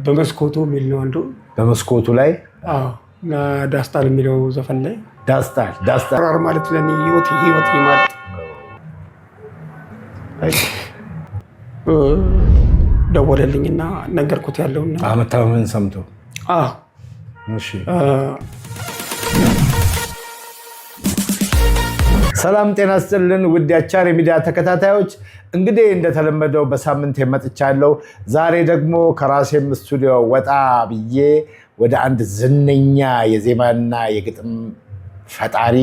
በመስኮቱ የሚል ነው አንዱ። በመስኮቱ ላይ ዳስታር የሚለው ዘፈን ላይ ዳስታር ማለት ለኔ ህይወት ማለት ደወለልኝና ነገርኩት ያለውን መታመምን ሰምቶ ሰላም ጤና ይስጥልን ውድ የአቻሬ ሚዲያ ተከታታዮች፣ እንግዲህ እንደተለመደው በሳምንት መጥቻለሁ። ዛሬ ደግሞ ከራሴም ስቱዲዮ ወጣ ብዬ ወደ አንድ ዝነኛ የዜማና የግጥም ፈጣሪ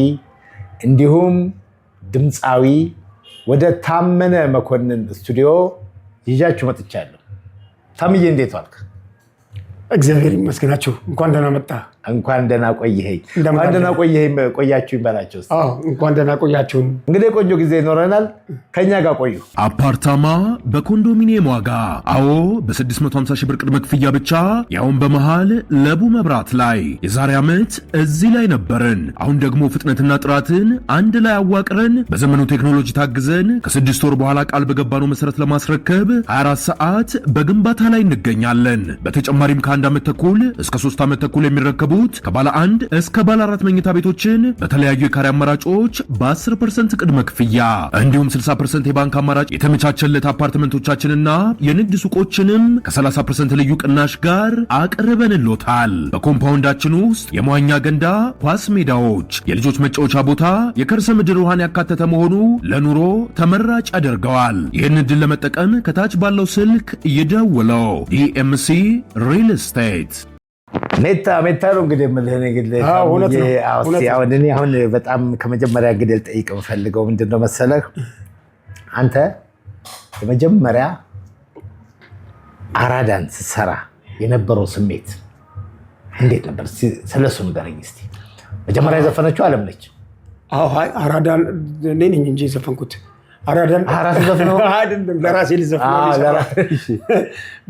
እንዲሁም ድምፃዊ ወደ ታመነ መኮንን ስቱዲዮ ይዣችሁ መጥቻለሁ። ታምዬ እንዴት ዋልክ? እግዚአብሔር ይመስገናችሁ። እንኳን ደህና መጣ። እንኳን ደህና ቆየኸኝ። እንኳን ደህና ቆያችሁ ይባላችሁ። እንኳን ደህና ቆያችሁን። እንግዲህ ቆንጆ ጊዜ ይኖረናል። ከኛ ጋር ቆዩ። አፓርታማ በኮንዶሚኒየም ዋጋ፣ አዎ በ650 ሺህ ብር ቅድመ ክፍያ ብቻ፣ ያውን በመሃል ለቡ መብራት ላይ። የዛሬ ዓመት እዚህ ላይ ነበርን። አሁን ደግሞ ፍጥነትና ጥራትን አንድ ላይ አዋቅረን በዘመኑ ቴክኖሎጂ ታግዘን ከ6 ወር በኋላ ቃል በገባነው መሰረት ለማስረከብ 24 ሰዓት በግንባታ ላይ እንገኛለን። በተጨማሪም ከ1 ዓመት ተኩል እስከ 3 ዓመት ተኩል የሚረከቡ ከባለ 1 እስከ ባለ 4 መኝታ ቤቶችን በተለያዩ የካሬ አማራጮች በ10% ቅድመ ክፍያ እንዲሁም 60% የባንክ አማራጭ የተመቻቸለት አፓርትመንቶቻችንና የንግድ ሱቆችንም ከ30% ልዩ ቅናሽ ጋር አቅርበንሎታል። በኮምፓውንዳችን ውስጥ የመዋኛ ገንዳ፣ ኳስ ሜዳዎች፣ የልጆች መጫወቻ ቦታ፣ የከርሰ ምድር ውሃን ያካተተ መሆኑ ለኑሮ ተመራጭ ያደርገዋል። ይህን ዕድል ለመጠቀም ከታች ባለው ስልክ ይደውለው። ዲኤምሲ ሪል ስቴት ሜታ ነው እንግዲህ አሁን በጣም ከመጀመሪያ እንግዲህ ልጠይቅ የምፈልገው ምንድነው መሰለህ፣ አንተ የመጀመሪያ አራዳን ስትሰራ የነበረው ስሜት እንዴት ነበር? ስለሱ ንገረኝ እስቲ። መጀመሪያ የዘፈነችው አለም ነች? አራዳን እኔ ነኝ እንጂ የዘፈንኩት። አራዳን ዘፍነው አይደለም፣ ለራሴ ልዘፍነው።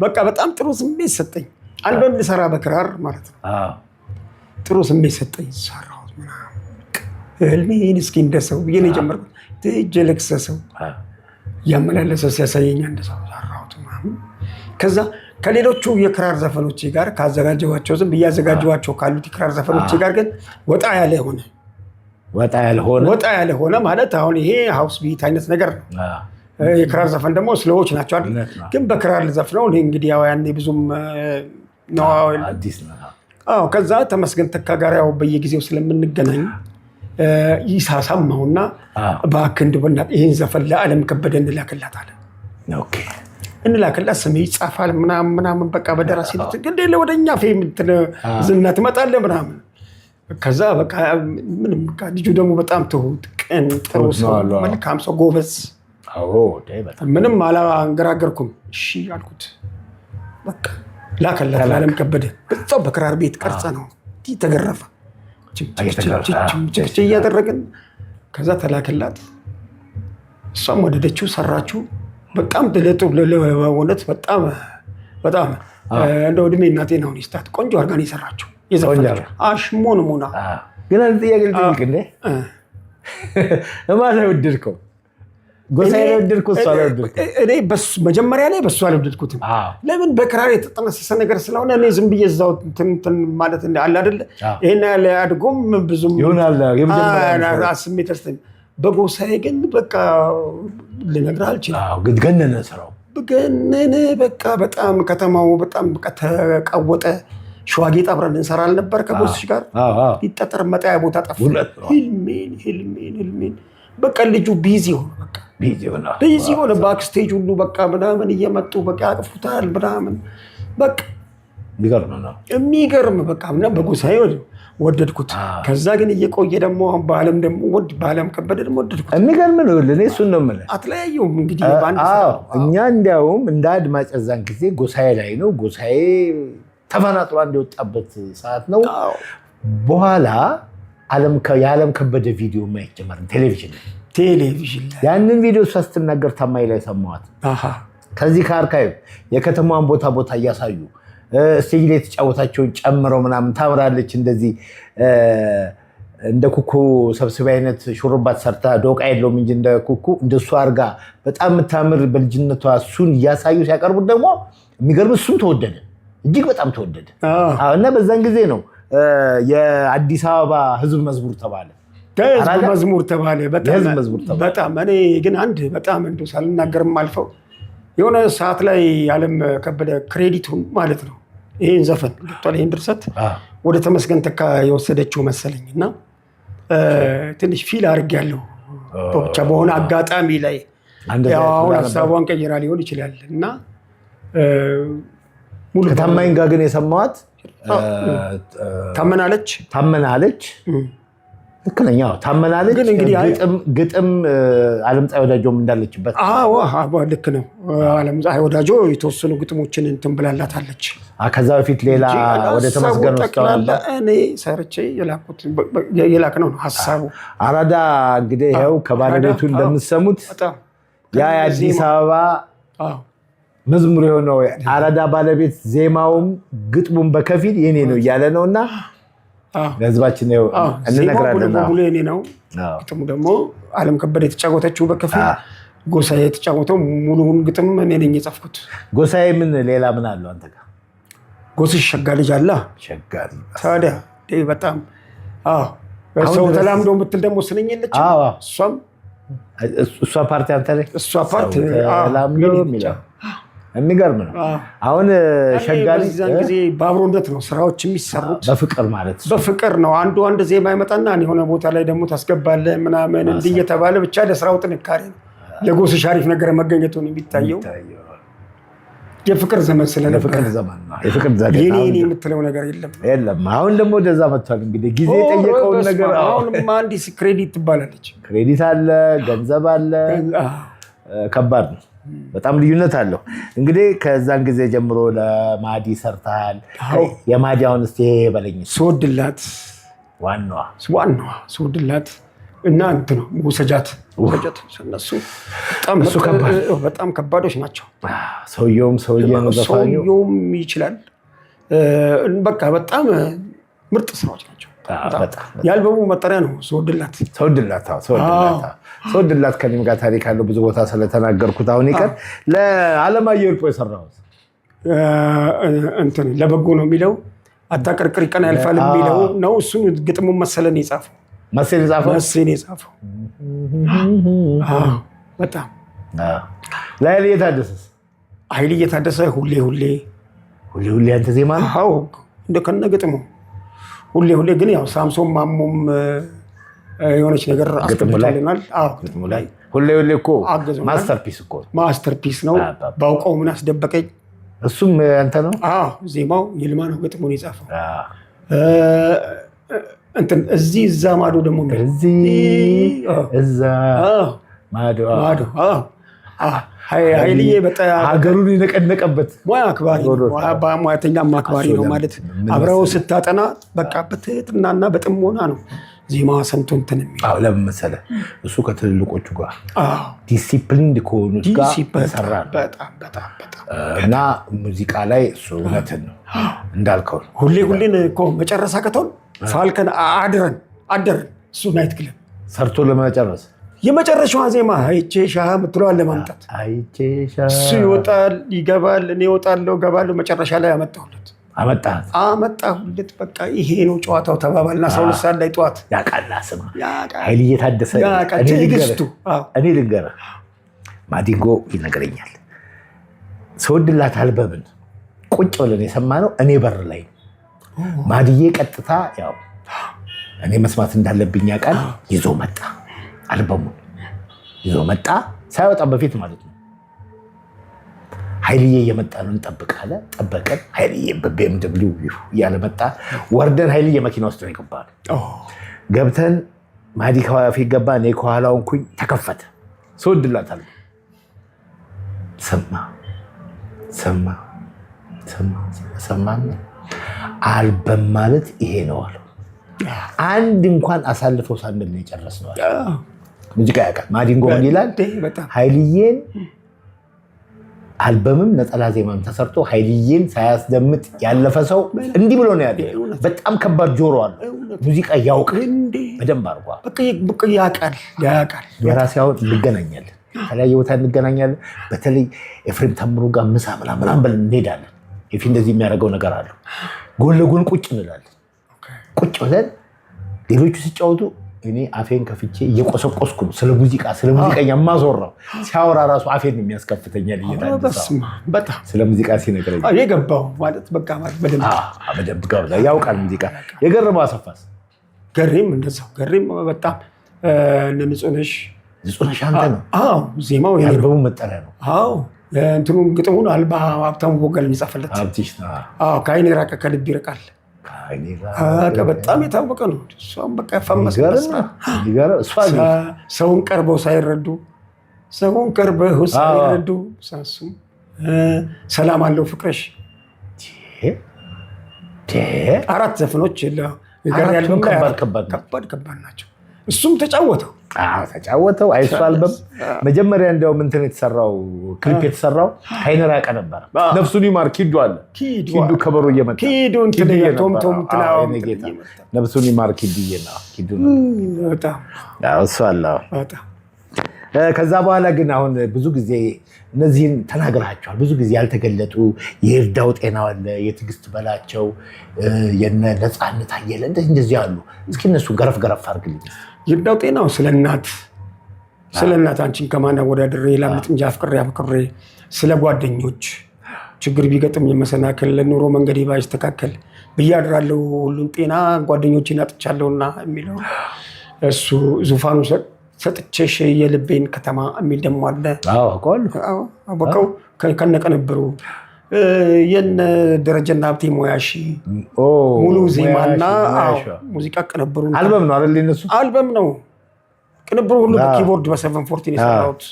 በቃ በጣም ጥሩ ስሜት ሰጠኝ። አልበም ልሰራ በክራር ማለት ነው። ጥሩ ስሜት ሰጠኝ። ሰራሁት ምናምን ህልሜን እስኪ እንደሰው ብዬ ነው የጀመርኩት። ትጅ ለክሰሰው ያመላለሰ ሲያሳየኝ እንደሰው ሰራሁት ምናምን። ከዛ ከሌሎቹ የክራር ዘፈኖቼ ጋር ካዘጋጀኋቸው ዝም ብዬ አዘጋጀኋቸው ካሉት የክራር ዘፈኖቼ ጋር ግን ወጣ ያለ ሆነ ማለት አሁን ይሄ ሃውስ ቢት አይነት ነገር ነው። የክራር ዘፈን ደግሞ ስሎዎች ናቸው አይደል? ግን በክራር ልዘፍነው እንግዲህ ያው ያኔ ብዙም ነው አዲስ ነው። ከዛ ተመስገን ተካ ጋር ያው በየጊዜው ስለምንገናኝ ይሳሳማውና እባክህ እንደው ይሄን ዘፈን ለዓለም ከበደ እንላክላት አለ። ኦኬ እንላክላት፣ ስሜ ይጻፋል ምናምን በቃ በደራሲ ግዴለ ወደኛ ፌም ዝና ትመጣለህ ምናምን። ከዛ በቃ ምንም በቃ ልጁ ደግሞ በጣም ትሁት፣ ቅን፣ ጥሩ ሰው፣ መልካም ሰው፣ ጎበዝ። ምንም አላንገራገርኩም። እሺ አልኩት። በቃ ላከላት ለዓለም ከበደ። በዛው በክራር ቤት ቀርጸ ነው ተገረፈ ችምችምችምች እያደረግን ከዛ ተላከላት። እሷም ወደደችው፣ ሰራችው። በጣም ለእውነት በጣም እንደው ዕድሜ እናቴ ነው ይስጣት፣ ቆንጆ አድርጋ ነው የሰራችው። የዘፈነችው አሽሞንሙና ግን አንተ ጥያቄ ልጠይቅህ እንዴ፣ እማን ወደድከው? ጎሳዬ ወደድኩት? እሷ ወደድኩት? እኔ መጀመሪያ ላይ በእሷ አልወደድኩትም። ለምን? በክራር የተጠነሰሰ ነገር ስለሆነ እኔ ዝም ብዬ እዛው እንትን ማለት አለ አይደለ? ይሄን ያለ አድጎም ብዙም ይሆናል ስሜት ተስተኝ። በጎሳዬ ግን በቃ ልነግርህ አልችልም። ገነነ ስራው ገነነ። በቃ በጣም ከተማው በጣም በቃ ተቃወጠ። ሸዋጌጥ አብረን እንሰራ አልነበር ከቦስሽ ጋር? ሊጠጠር መጣያ ቦታ ጠፋ። ህልሜን በቃ ልጁ ቢዚ ሆነ። ባክስቴጅ ሁሉ በቃ ምናምን እየመጡ በቃ ያቅፉታል ምናምን በቃ የሚገርም በቃ እና በጎሳዬ ወደድኩት። ከዛ ግን እየቆየ ደግሞ በዓለም ከበደ ደግሞ ወደድኩት። የሚገርም ነው። እኔ እሱን ነው የምልህ። አትለያየውም እንግዲህ እኛ እንዲያውም እንደ አድማጭ እዛን ጊዜ ጎሳዬ ላይ ነው። ጎሳዬ ተፈናጥሮ እንደወጣበት ሰዓት ነው። በኋላ የዓለም ከበደ ቪዲዮ ማየት ጀመርን ቴሌቪዥን ላይ። ያንን ቪዲዮ እሷ ስትናገር ታማኝ ላይ ሰማዋት። ከዚህ ከአርካይቭ የከተማዋን ቦታ እያሳዩ ስቴጅ ላይ የተጫወታቸውን ጨምረው ምናምን ታምራለች። እንደዚህ እንደ ኩኩ ሰብስቤ አይነት ሹሩባት ሰርታ ዶቃ የለውም እንጂ እንደ ኩኩ እንደሱ አድርጋ በጣም የምታምር በልጅነቷ እሱን እያሳዩ ሲያቀርቡት ደግሞ የሚገርም እሱም ተወደደ። እጅግ በጣም ተወደደ እና በዛን ጊዜ ነው የአዲስ አበባ ህዝብ መዝሙር ተባለ። ህዝብ መዝሙር ተባለ። በጣም እኔ ግን አንድ በጣም እንደው ሳልናገርም አልፈው የሆነ ሰዓት ላይ ዓለም ከበደ ክሬዲቱን ማለት ነው ይሄን ዘፈን ገብቷል፣ ይሄን ድርሰት ወደ ተመስገን ተካ የወሰደችው መሰለኝ እና ትንሽ ፊል አድርጌያለሁ ብቻ በሆነ አጋጣሚ ላይ አሁን ሀሳቧን ቀይራ ሊሆን ይችላል እና ሙሉ ከታማኝ ጋር ግን የሰማዋት ታመናለች ልክ ነኝ። ታመናለች ግን እንግዲህ ግጥም ዓለምፀሐይ ወዳጆም እንዳለችበት ልክ ነው። ዓለምፀሐይ ወዳጆ የተወሰኑ ግጥሞችን እንትን ብላላታለች። ከዛ በፊት ሌላ ወደ ተመስገን ወስደዋል። እኔ ሰርቼ የላክ ነው ሀሳቡ። አራዳ እንግዲህ ይኸው ከባለቤቱ እንደምትሰሙት ያ የአዲስ አበባ መዝሙር የሆነው አራዳ ባለቤት ዜማውም ግጥሙም በከፊል የኔ ነው እያለ ነው እና ለህዝባችን እንነግራለን። የኔ ነው ግጥሙ ደግሞ ዓለም ከበደ የተጫወተችው በከፊል፣ ጎሳዬ የተጫወተው ሙሉውን ግጥም እኔ ነኝ የጻፍኩት። ጎሳዬ ምን ሌላ ምን አለው አንተ ጋር? ጎስሽ ሸጋ ልጅ አለ። ታዲያ በጣም ሰው ተላምዶ የምትል ደግሞ ስንኝ የለች። እሷ ፓርቲ አንተ ላይ እሷ ፓርቲ ተላምዶ የሚለው የሚገርም ነው። አሁን ሸጋሊ በዛን ጊዜ በአብሮነት ነው ስራዎች የሚሰሩት፣ በፍቅር ማለት በፍቅር ነው። አንድ ዜማ ይመጣና የሆነ ቦታ ላይ ደግሞ ታስገባለህ ምናምን እንዲህ እየተባለ ብቻ ለስራው ጥንካሬ ነው ለጎስሽ አሪፍ ነገር መገኘቱን የሚታየው የፍቅር ዘመን ስለነበር የፍቅር ዘመን የኔ የምትለው ነገር የለም። አሁን ደግሞ ወደዛ መጥቷል። እንግዲህ ጊዜ የጠየቀውን ነገር አሁን አንዲስ ክሬዲት ትባላለች። ክሬዲት አለ፣ ገንዘብ አለ። ከባድ ነው። በጣም ልዩነት አለው። እንግዲህ ከዛን ጊዜ ጀምሮ ለማዲ ሰርተሃል። የማዲ አሁን እስኪ በለኝ። ስወድላት ዋናዋ ስወድላት እና እንትን ነው ውሰጃት እነሱ በጣም ከባዶች ናቸው። ሰውየውም ይችላል። በቃ በጣም ምርጥ ስራዎች ናቸው። የአልበሙ መጠሪያ ነው ስወድላት። ከእኔም ጋር ታሪክ አለው ብዙ ቦታ ስለተናገርኩት አሁን ይቀር። ለአለማየሁ እርቆ የሰራሁት እንትን ለበጎ ነው የሚለው አታቀርቅሪ ቀን ያልፋል የሚለው ነው። እሱን ግጥሙን መሰለን የጻፈው መሰለን የጻፈው በጣም ለኃይልዬ ታደሰስ? ኃይልዬ ታደሰ ሁሌ አንተ ዜማ ነው እንደ ከነ ግጥሙ ሁሌ ግን ያው ሳምሶን ማሞም የሆነች ነገር አስቀምጦልናል። ግጥሙ ላይ ሁሌ እኮ ማስተርፒስ ነው። ባውቀው ምን አስደበቀኝ እሱም አንተ ነው። ዜማው ይልማ ነው፣ ግጥሙን የጻፈው እንትን እዚህ እዛ ማዶ ደግሞ ማዶ ኃይልዬ በጣም ሀገሩን የነቀነቀበት ሙያተኛ አክባሪ ነው ማለት። አብረው ስታጠና በቃ በትህትናና በጥሞና ነው ዜማ ሰምቶ እንትን የሚለው። ለምን መሰለህ? እሱ ከትልልቆቹ ጋር ዲሲፕሊንድ ከሆኑት ጋር ሰራ በጣም እና ሙዚቃ ላይ እሱ እውነትን ነው እንዳልከው ሁሌን እኮ መጨረሻ ከተውን ፋልከን አደረን እሱ ናይት ክለብ ሰርቶ ለመጨረስ የመጨረሻዋ ዜማ አይቼ ሻህ የምትለዋን ለማምጣት እሱ ይወጣል ይገባል፣ እኔ እወጣለሁ እገባለሁ። መጨረሻ ላይ አመጣሁለት። በቃ ይሄ ነው ጨዋታው ተባባልና 12 ሰዓት ላይ ጠዋት ያቃላ ስማ ኃይልዬ ታደሰ እኔ ልንገርህ ማዲንጎ ይነግረኛል። ስወድላት አልበምን ቁጭ ብለን የሰማነው እኔ በር ላይ ማዲዬ ቀጥታ ያው እኔ መስማት እንዳለብኝ ያውቃል። ይዞ መጣ፣ አልበሙን ይዞ መጣ፣ ሳይወጣ በፊት ማለት ነው። ኃይልዬ እየመጣ ነው እንጠብቃለን። ጠበቀን። ኃይልዬ በቢኤምደብሊው እያለ መጣ። ወርደን ኃይልዬ መኪና ውስጥ ነው የገባነው። ገብተን ማዲ ከፊት ገባ፣ እኔ ከኋላው ሆንኩኝ። ተከፈተ። ስወድላታለሁ። ሰማና አልበም ማለት ይሄ ነው አለው። አንድ እንኳን አሳልፈው ሳንል ነው የጨረስነው። ሙዚቃ ያውቃል ማዲንጎ ምን ይላል? ኃይልዬን አልበምም ነጠላ ዜማም ተሰርቶ ኃይልዬን ሳያስደምጥ ያለፈ ሰው እንዲህ ብሎ ነው ያለው። በጣም ከባድ ጆሮ አለ። ሙዚቃ ያውቃል በደንብ አድርጓል። በቃ ያውቃል። የራሴ አሁን እንገናኛለን፣ የተለያየ ቦታ እንገናኛለን። በተለይ ኤፍሬም ታምሩ ጋር ምሳ ምናምን ብለን እንሄዳለን። ኤፊ እንደዚህ የሚያደርገው ነገር አለ። ጎን ለጎን ቁጭ እንላለን። ቁጭ ብለን ሌሎቹ ሲጫወቱ እኔ አፌን ከፍቼ እየቆሰቆስኩ ነው ስለ ሙዚቀኛ የማዞራው። ሲያወራ ራሱ አፌን ነው የሚያስከፍተኛ በጣም ስለ ሙዚቃ ሲነግረኝ የገባው ማለት በቃ ማለት በደንብ ያውቃል ሙዚቃ። የገረመው አሰፋስ? ገሪም እንደዛው ገሪም በጣም ንጹነሽ አንተ ነው። ዜማው የአልበሙ መጠሪያ ነው። እንትኑን ግጥሙን አልባ ሀብታሙ ቦጋለ የሚጻፈለት ከዓይኔ ራቀ ከልብ ይርቃል በጣም የታወቀ ነው። እሷም በቃ ፈመሰ። ሰውን ቀርበው ሳይረዱ ሳሱም ሰላም አለው ፍቅረሽ 4 ዘፈኖች ከባድ ናቸው። እሱም ተጫወተው አይሱ አልበም መጀመሪያ እንደውም እንትን የተሰራው ክሊፕ የተሰራው ከዓይኔ ራቀ ነበር። ነፍሱን ይማር ኪዱ አለ። ኪዱ ከበሮ እየመጣ ነፍሱን ይማር ኪዱዬና ኪዱ እሱ አለ። ከዛ በኋላ ግን አሁን ብዙ ጊዜ እነዚህን ተናግረሃቸዋል። ብዙ ጊዜ ያልተገለጡ የይርዳው ጤናው አለ፣ የትዕግስት በላቸው፣ የነ ነፃነት አየለ እንደዚህ አሉ። እስኪ እነሱ ገረፍ አድርግልኝ። ይርዳው ጤናው ስለ እናት አንቺን ከማን አወዳድሬ ላምጥ እንጂ አፍቅሬ ስለ ጓደኞች ችግር ቢገጥም የመሰናክል ለኑሮ መንገድ ባይስተካከል ብያድራለሁ ሁሉን ጤና ጓደኞቼን አጥቻለሁና የሚለው እሱ ዙፋኑ ሰጥቼሽ የልቤን ከተማ የሚል ደግሞ አለ። አውቀው ከነቀነበሩ የነ ደረጀና ሀብቴ ሞያሺ ሙሉ ዜማና ሙዚቃ ቅንብሩ አልበም ነው አይደል? እነሱ አልበም ነው ቅንብሩ ሁሉ በኪቦርድ በ740 የሰራሁት።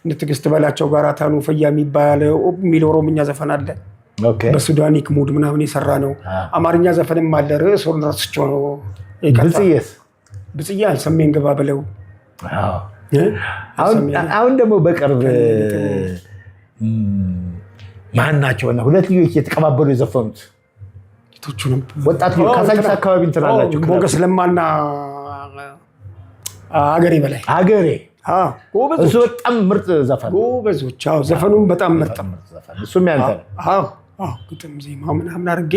እነ ትዕግስት በላቸው ጋር ታኑ ፈያ የሚል ኦሮምኛ ዘፈን አለ። በሱዳኒክ ሙድ ምናምን የሰራ ነው። አማርኛ ዘፈንም አለ። ርዕሱን ረስቼው ነው። ብጽዬ አልሰሜን ገባ ብለው አሁን ደግሞ በቅርብ ማን ናቸው? ሁለት ልጆች የተቀባበሉ የዘፈኑት ወጣት ካሳንቺስ አካባቢ እንትን አላቸው። ሞገስ ለማና አገሬ በላይ እሱ በጣም ምርጥ ዘፈን ጎበዞች። ዘፈኑም በጣም ምርጥ ዘፈን። እሱም ያንተ ነው። ግጥም ዜማ ምናምን አድርጌ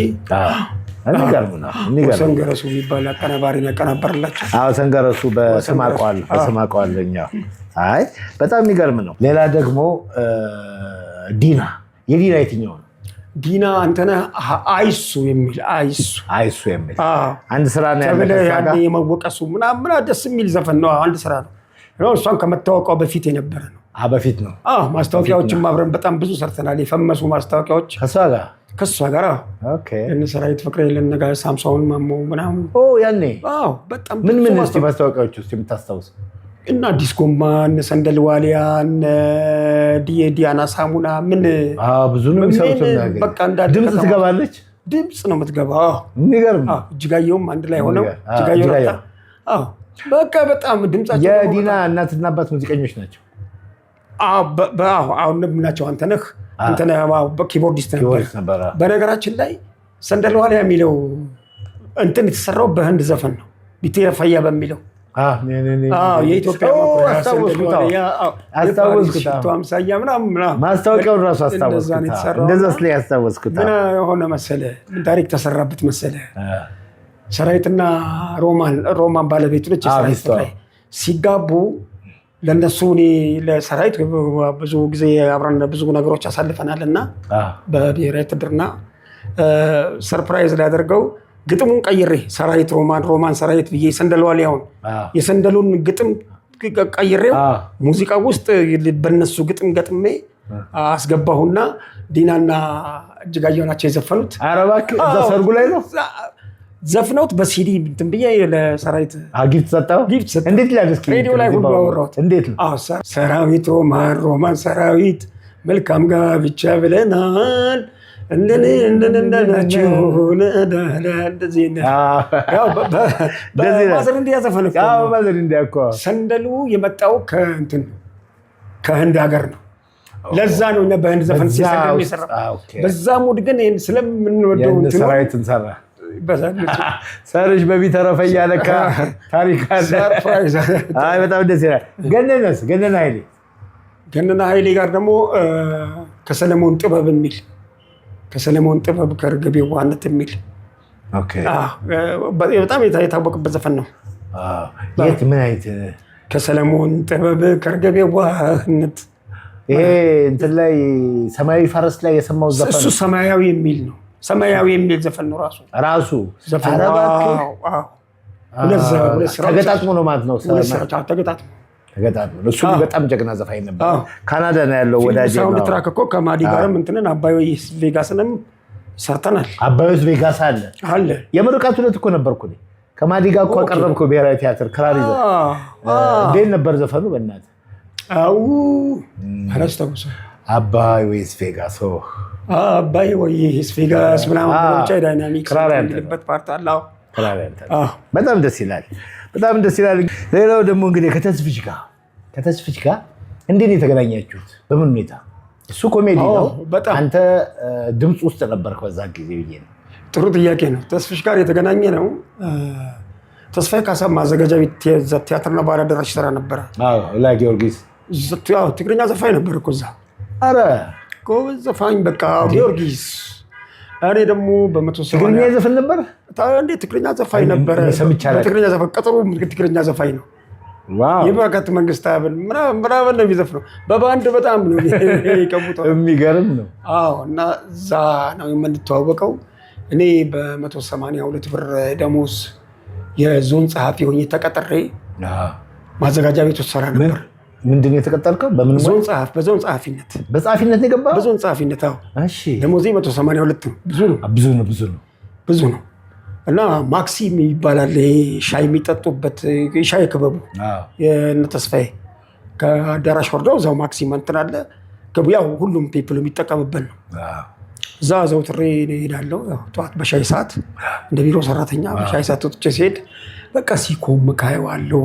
ሰንገረሱ የሚባል አቀናባሪ ያቀናበርላቸው። ሰንገረሱ በስም አውቀዋለሁ። አይ በጣም የሚገርም ነው። ሌላ ደግሞ ዲና የትኛው ነው? ዲና አንተነህ አይሱ የሚል አንድ ስራ ነው ያለ የመወቀሱ ምናምን ደስ የሚል ዘፈን ነው። አንድ ስራ ነው። እሷን ከመታወቋ በፊት የነበረ ነው። በፊት ነው። ማስታወቂያዎችን አብረን በጣም ብዙ ሰርተናል። የፈመሱ ማስታወቂያዎች ከእሷ ጋር እነ ሰራዊት ፍቅሬ ለነጋ ሳምሶን ማሞ ምናምን ያኔ በጣም ምን ማስታወቂያዎች ውስጥ የምታስታውስ? እና ዲስኮማ እነ ሰንደል ዋሊያ እነ ዲያና ሳሙና ምን ብዙ ነው የሚሰሩት። ድምፅ ትገባለች። ድምፅ ነው የምትገባው። የሚገርም እጅጋየውም አንድ ላይ ሆነው እጅጋየው በቃ በጣም ድምጻቸው የዲና እናትና አባት ሙዚቀኞች ናቸው። አሁን ምናቸው አንተነህ በኪቦርዲስት ነበር። በነገራችን ላይ ሰንደል ዋሊያ የሚለው እንትን የተሰራው በህንድ ዘፈን ነው። ቢቴራ ፈያ በሚለው የኢትዮጵያ ማስታወቂያውን ራሱ አስታወስኩት። ምን የሆነ መሰለህ? ምን ታሪክ ተሰራበት መሰለህ? ሰራዊትና ሮማን ባለቤቱ ነች። ሲጋቡ ለነሱ እኔ ለሰራዊት ብዙ ጊዜ አብረን ብዙ ነገሮች አሳልፈናል እና በብሔራዊ ውትድርና ሰርፕራይዝ ላደርገው ግጥሙን ቀይሬ ሰራዊት ሮማን ሰራዊት ብዬ ሰንደል ዋሊያውን የሰንደሉን ግጥም ቀይሬው ሙዚቃ ውስጥ በነሱ ግጥም ገጥሜ አስገባሁና ዲናና እጅጋየሁ ናቸው የዘፈኑት። ኧረ እባክህ እዛ ሰርጉ ላይ ነው ዘፍነውት በሲዲ እንትን ብዬ ለሰራዊት ጊፍት ሰጠው። እንዴት ላድርግ? ሬዲዮ ላይ ሁሉ አወራሁት። እንዴት ነው? ሰራዊት ሮማን ሰራዊት መልካም ጋብቻ ብለናል እንደናቸው ሰንደሉ የመጣው ከህንድ ሀገር ነው። ለዛ ነው በህንድ ዘፈን ሲሰራ የሰራው። በዛ ሙድ ግን ስለምንወደው ሰራዊት እንሰራ ሰርሽ በቢተረፈ እያለካ ታሪክ አለ። በጣም ደስ ይላል። ገነና ኃይሌ ጋር ደግሞ ከሰለሞን ጥበብ የሚል ከሰለሞን ጥበብ ከርግቤ ዋነት የሚል በጣም የታወቀበት ዘፈን ነው። የት ምን አይነት ከሰለሞን ጥበብ ከርግቤ ዋነት ይሄ እንትን ላይ ሰማያዊ ፈረስ ላይ የሰማው ዘፈን እሱ ሰማያዊ የሚል ነው። ሰማያዊ የሚል ዘፈን ነው ራሱ ዘፈን። ተገጣጥሞ ነው ማለት ነው። ተገጣጥሞ እሱ በጣም ጀግና ዘፋኝ ነበር። ካናዳ ነው ያለው ወዳጄ ነው። ሳውንድ ትራክ እኮ ከማዲ ጋርም እንትንን አባዮስ ቬጋስንም ሰርተናል። አባዮስ ቬጋስ አለ የምርቃቱ ዕለት እኮ ነበርኩ ከማዲ ጋር እኮ አቀረብኩ ብሔራዊ ቲያትር ክራር ይዘህ። እንዴት ነበር ዘፈኑ በእናትህ? አላስታውሰ አባዮስ ቬጋስ አባዮስ ቬጋስ ምናምን ብቻ ዳይናሚክስ ያለበት ፓርት አለው። በጣም ደስ ይላል። በጣም ደስ ይላል። ሌላው ደግሞ እንግዲህ ከተስፍሽ ጋር እንዴት ነው የተገናኛችሁት? በምን ሁኔታ? እሱ ኮሜዲ ነው፣ አንተ ድምፅ ውስጥ ነበርክ በዛ ጊዜ ብዬ ነው። ጥሩ ጥያቄ ነው። ተስፍሽ ጋር የተገናኘ ነው። ተስፋዬ ካሳ ማዘጋጃ ቤት ቲያትርና ባህል አዳራሽ ስራ ነበረ። ጊዮርጊስ ትግርኛ ዘፋኝ ነበር እኮ እዛ። ኧረ ጎበዝ ዘፋኝ በቃ ጊዮርጊስ። እኔ ደግሞ በ180 ትግርኛ ዘፈን ነበር እንዴ? ትግርኛ ዘፋኝ ነበረ። ትግርኛ ዘፋኝ ቀጥሩ ትግርኛ ዘፋኝ ነው። የበረከት መንግስት አብን ምናምን ነው የሚዘፍነው። በባንድ በጣም ነው የሚቀሙጠው። የሚገርም ነው። እና እዛ ነው የምንተዋወቀው። እኔ በ182 ብር ደሞዝ የዞን ጸሐፊ ሆኜ ተቀጥሬ ማዘጋጃ ቤት ውስጥ ሰራ ነበር። ምንድን ነው የተቀጠልከው? ዞን ጸሐፊ። በዞን ጸሐፊነት ነው የገባኸው? በዞን ጸሐፊነት። እሺ። ደሞዜ 182 ነው። ብዙ ነው። እና ማክሲም ይባላል ሻይ የሚጠጡበት ሻይ ክበቡ የእነ ተስፋዬ ከአዳራሽ ወርደው እዛው ማክሲም እንትን አለ። ያው ሁሉም ፒፕል የሚጠቀምበት ነው። እዛ ዘውትሬ እሄዳለሁ። ጠዋት በሻይ ሰዓት እንደ ቢሮ ሰራተኛ በሻይ ሰዓት ወጥቼ ሲሄድ በቃ ሲኮምክ አየዋለሁ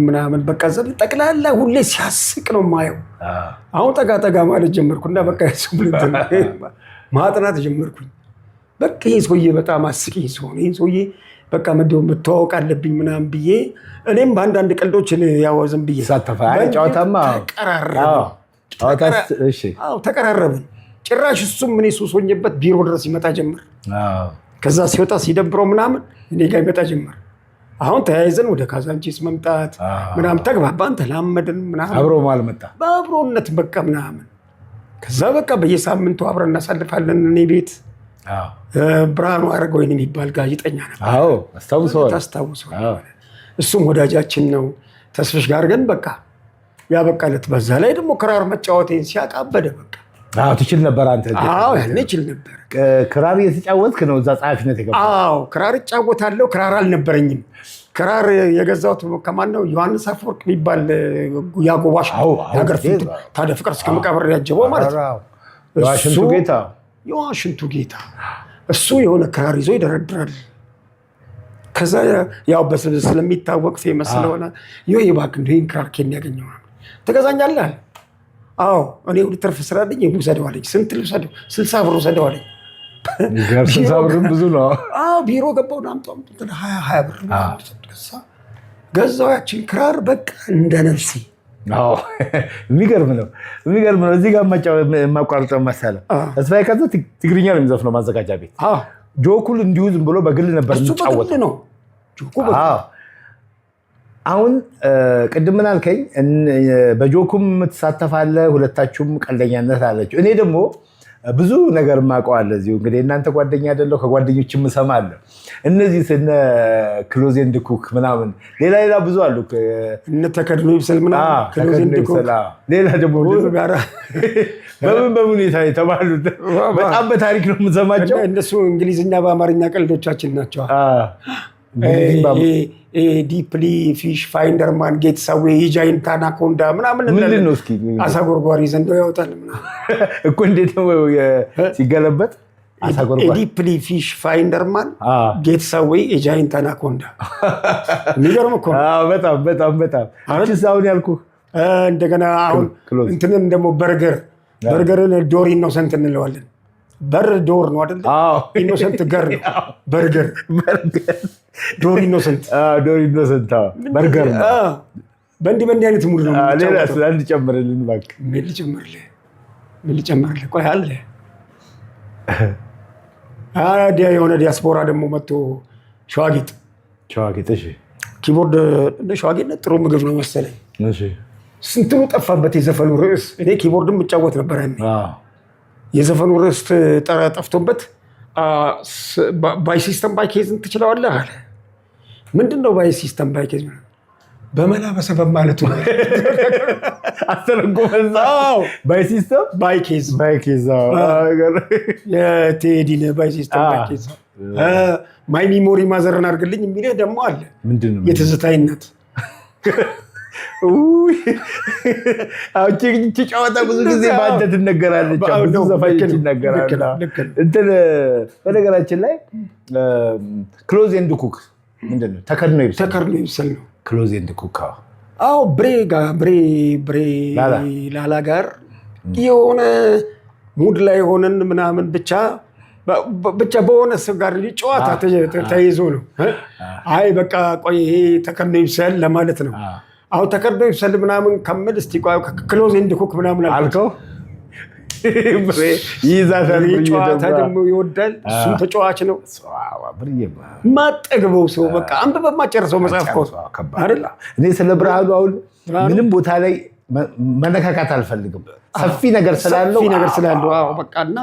ምናምን በቃ ጠቅላላ ሁሌ ሲያስቅ ነው የማየው። አሁን ጠጋ ማለት ጀመርኩ እና በቃ ማጥናት ጀመርኩኝ። በቃ ይህ ሰውዬ በጣም አስቂኝ ሰው ነው፣ ይህ ሰውዬ በቃ መተዋወቅ አለብኝ ምናምን ብዬ እኔም በአንዳንድ ቀልዶችን ያወዝም ብዬ ተቀራረብን። ጭራሽ እሱም እኔ ሱስ ሆኜበት ቢሮ ድረስ ይመጣ ጀመር። ከዛ ሲወጣ ሲደብረው ምናምን እኔ ጋር ይመጣ ጀመር። አሁን ተያይዘን ወደ ካዛንቺስ መምጣት ምናምን ተግባባን፣ ተላመድን ምናምን አብሮ ማለት መጣ በአብሮነት በቃ ምናምን። ከዛ በቃ በየሳምንቱ አብረን እናሳልፋለን። እኔ ቤት ብርሃኑ አረጋወይን የሚባል ጋዜጠኛ ነበር። ታስታውሰዋለህ? እሱም ወዳጃችን ነው። ተስፍሽ ጋር ግን በቃ ያበቃለት። በዛ ላይ ደግሞ ክራር መጫወቴን ሲያቃበደ በቃ ትችል ነበር አንተ? ያኔ እችል ነበር። ክራር እየተጫወትክ ነው እዛ ጸሐፊነት የገባኸው? ክራር እጫወታለሁ። ክራር አልነበረኝም። ክራር የገዛሁት ከማን ነው? ዮሐንስ አፈወርቅ የሚባል ያጎባሽ ሀገር ፊት ታዲያ ፍቅር እስከ መቃብር ያጀበው ማለት ነው። የዋሽንቱ ጌታ እሱ የሆነ ክራር ይዞ ይደረድራል። ከዛ ያው ስለሚታወቅ ፌመስ ስለሆነ እባክህ ይህን ክራር ኬን ያገኘው ትገዛኛለህ? አዎ እኔ ሁሉ ትርፍ ስላለኝ ውሰደው አለኝ። ስንት ልውሰደው? 60 ብር ውሰደው አለኝ። 60 ብር ብዙ ነው። ቢሮ ገባሁ። አምጣው 20 ብር ገዛው ያችን ክራር በቃ እንደ ነፍሴ። የሚገርም ነው። እዚህ ጋር የማቋርጠው መሰለህ ተስፋዬ ካሳ ትግርኛ ነው የሚዘፍነው ማዘጋጃ ቤት። ጆኩል እንዲሁ ዝም ብሎ በግል ነበር የሚጫወተው ነው። አሁን ቅድም ምን አልከኝ? በጆኩም ትሳተፋለህ፣ ሁለታችሁም ቀልደኛነት አለችው። እኔ ደግሞ ብዙ ነገር የማውቀዋለሁ እዚሁ። እንግዲህ እናንተ ጓደኛ አይደለሁ፣ ከጓደኞችም እሰማለሁ። እነዚህ እነ ክሎዝ ኤንድ ኩክ ምናምን ሌላ ብዙ አሉ። እነ ተከድኖ ይብሰል ምናምን ሌላ ደግሞ በምን ሁኔታ የተባሉት በጣም በታሪክ ነው የምሰማቸው። እነሱ እንግሊዝኛ በአማርኛ ቀልዶቻችን ናቸው። ዲፕሊ ፊሽ ፋይንደርማን ጌት ሰዌ የጃይንት አናኮንዳ ምናምን አሳ ጎርጓሪ ዘንዶ ያወጣል እኮ። እንዴት ነው ሲገለበጥ? ዲፕሊ ፊሽ ፋይንደርማን ጌት ሰዌ የጃይንት አናኮንዳ። የሚገርም እኮ በጣም አሁን ያልኩህ። እንደገና አሁን እንትንን ደግሞ በርገርን ዶር ኢኖሰንት እንለዋለን። በር ዶር ነው አይደል? ኢኖሰንት ገር ነው። በርገር ዶር ኢኖሰንት በርገር ነው። በእንዲህ አይነት ሙድ ነው። አንድ ጨምርልን እባክህ። ምን ልጨምርልህ? ቆይ አለ የሆነ ዲያስፖራ ደግሞ መጥቶ ሸዋጌጥ እሺ ኪቦርድ ሸዋጌጥ ጥሩ ምግብ ነው መሰለኝ። እሺ ስንትኑ ጠፋበት የዘፈኑ ርዕስ። እኔ ኪቦርድም እጫወት ነበር ያኔ። የዘፈኑ ርዕስ ጠፍቶበት ባይ ሲስተም ባይ ኬዝን ትችለዋለህ አለ። ምንድን ነው ባይ ሲስተም ባይ ኬዝ? በመላ በሰበብ ማለቱ ነው። አስተረጎመዛ ባይ ሲስተም ባይ ኬዝ የቴዲን ባይ ሲስተም ባይ ኬዝ ማይ ሚሞሪ ማዘርን አድርግልኝ የሚልህ ደግሞ አለ። የትዝታይነት ጨዋታ ብዙ ጊዜ በአንተ ትነገራለች፣ ብዙ ዘፋኞች ይነገራሉ። በነገራችን ላይ ክሎዝ ኤንድ ኩክ ምንድን ነው? ተከድኖ ይብሰል ነው። ክሎዝ ኤንድ ኩክ ብሬ ላላ ጋር የሆነ ሙድ ላይ ሆነን ምናምን ብቻ በሆነ ሰው ጋር ጨዋታ ተይዞ ነው። አይ በቃ ቆይ ይሄ ተከድኖ ይብሰል ለማለት ነው። አሁን ተከድኖ ይብሰል ምናምን ከምል እስቲ ክሎዝ ኤንድ ኩክ ምናምን አልከው። ይዛታል ጨዋታ ደግሞ ይወዳል። እሱም ተጫዋች ነው። ማጠግበው ሰው በቃ አንብበህ ማጨርሰው መጽሐፍ እኮ አይደል? እኔ ስለ ብርሃኑ አሁን ምንም ቦታ ላይ መነካካት አልፈልግም። ሰፊ ነገር ስላለው በቃና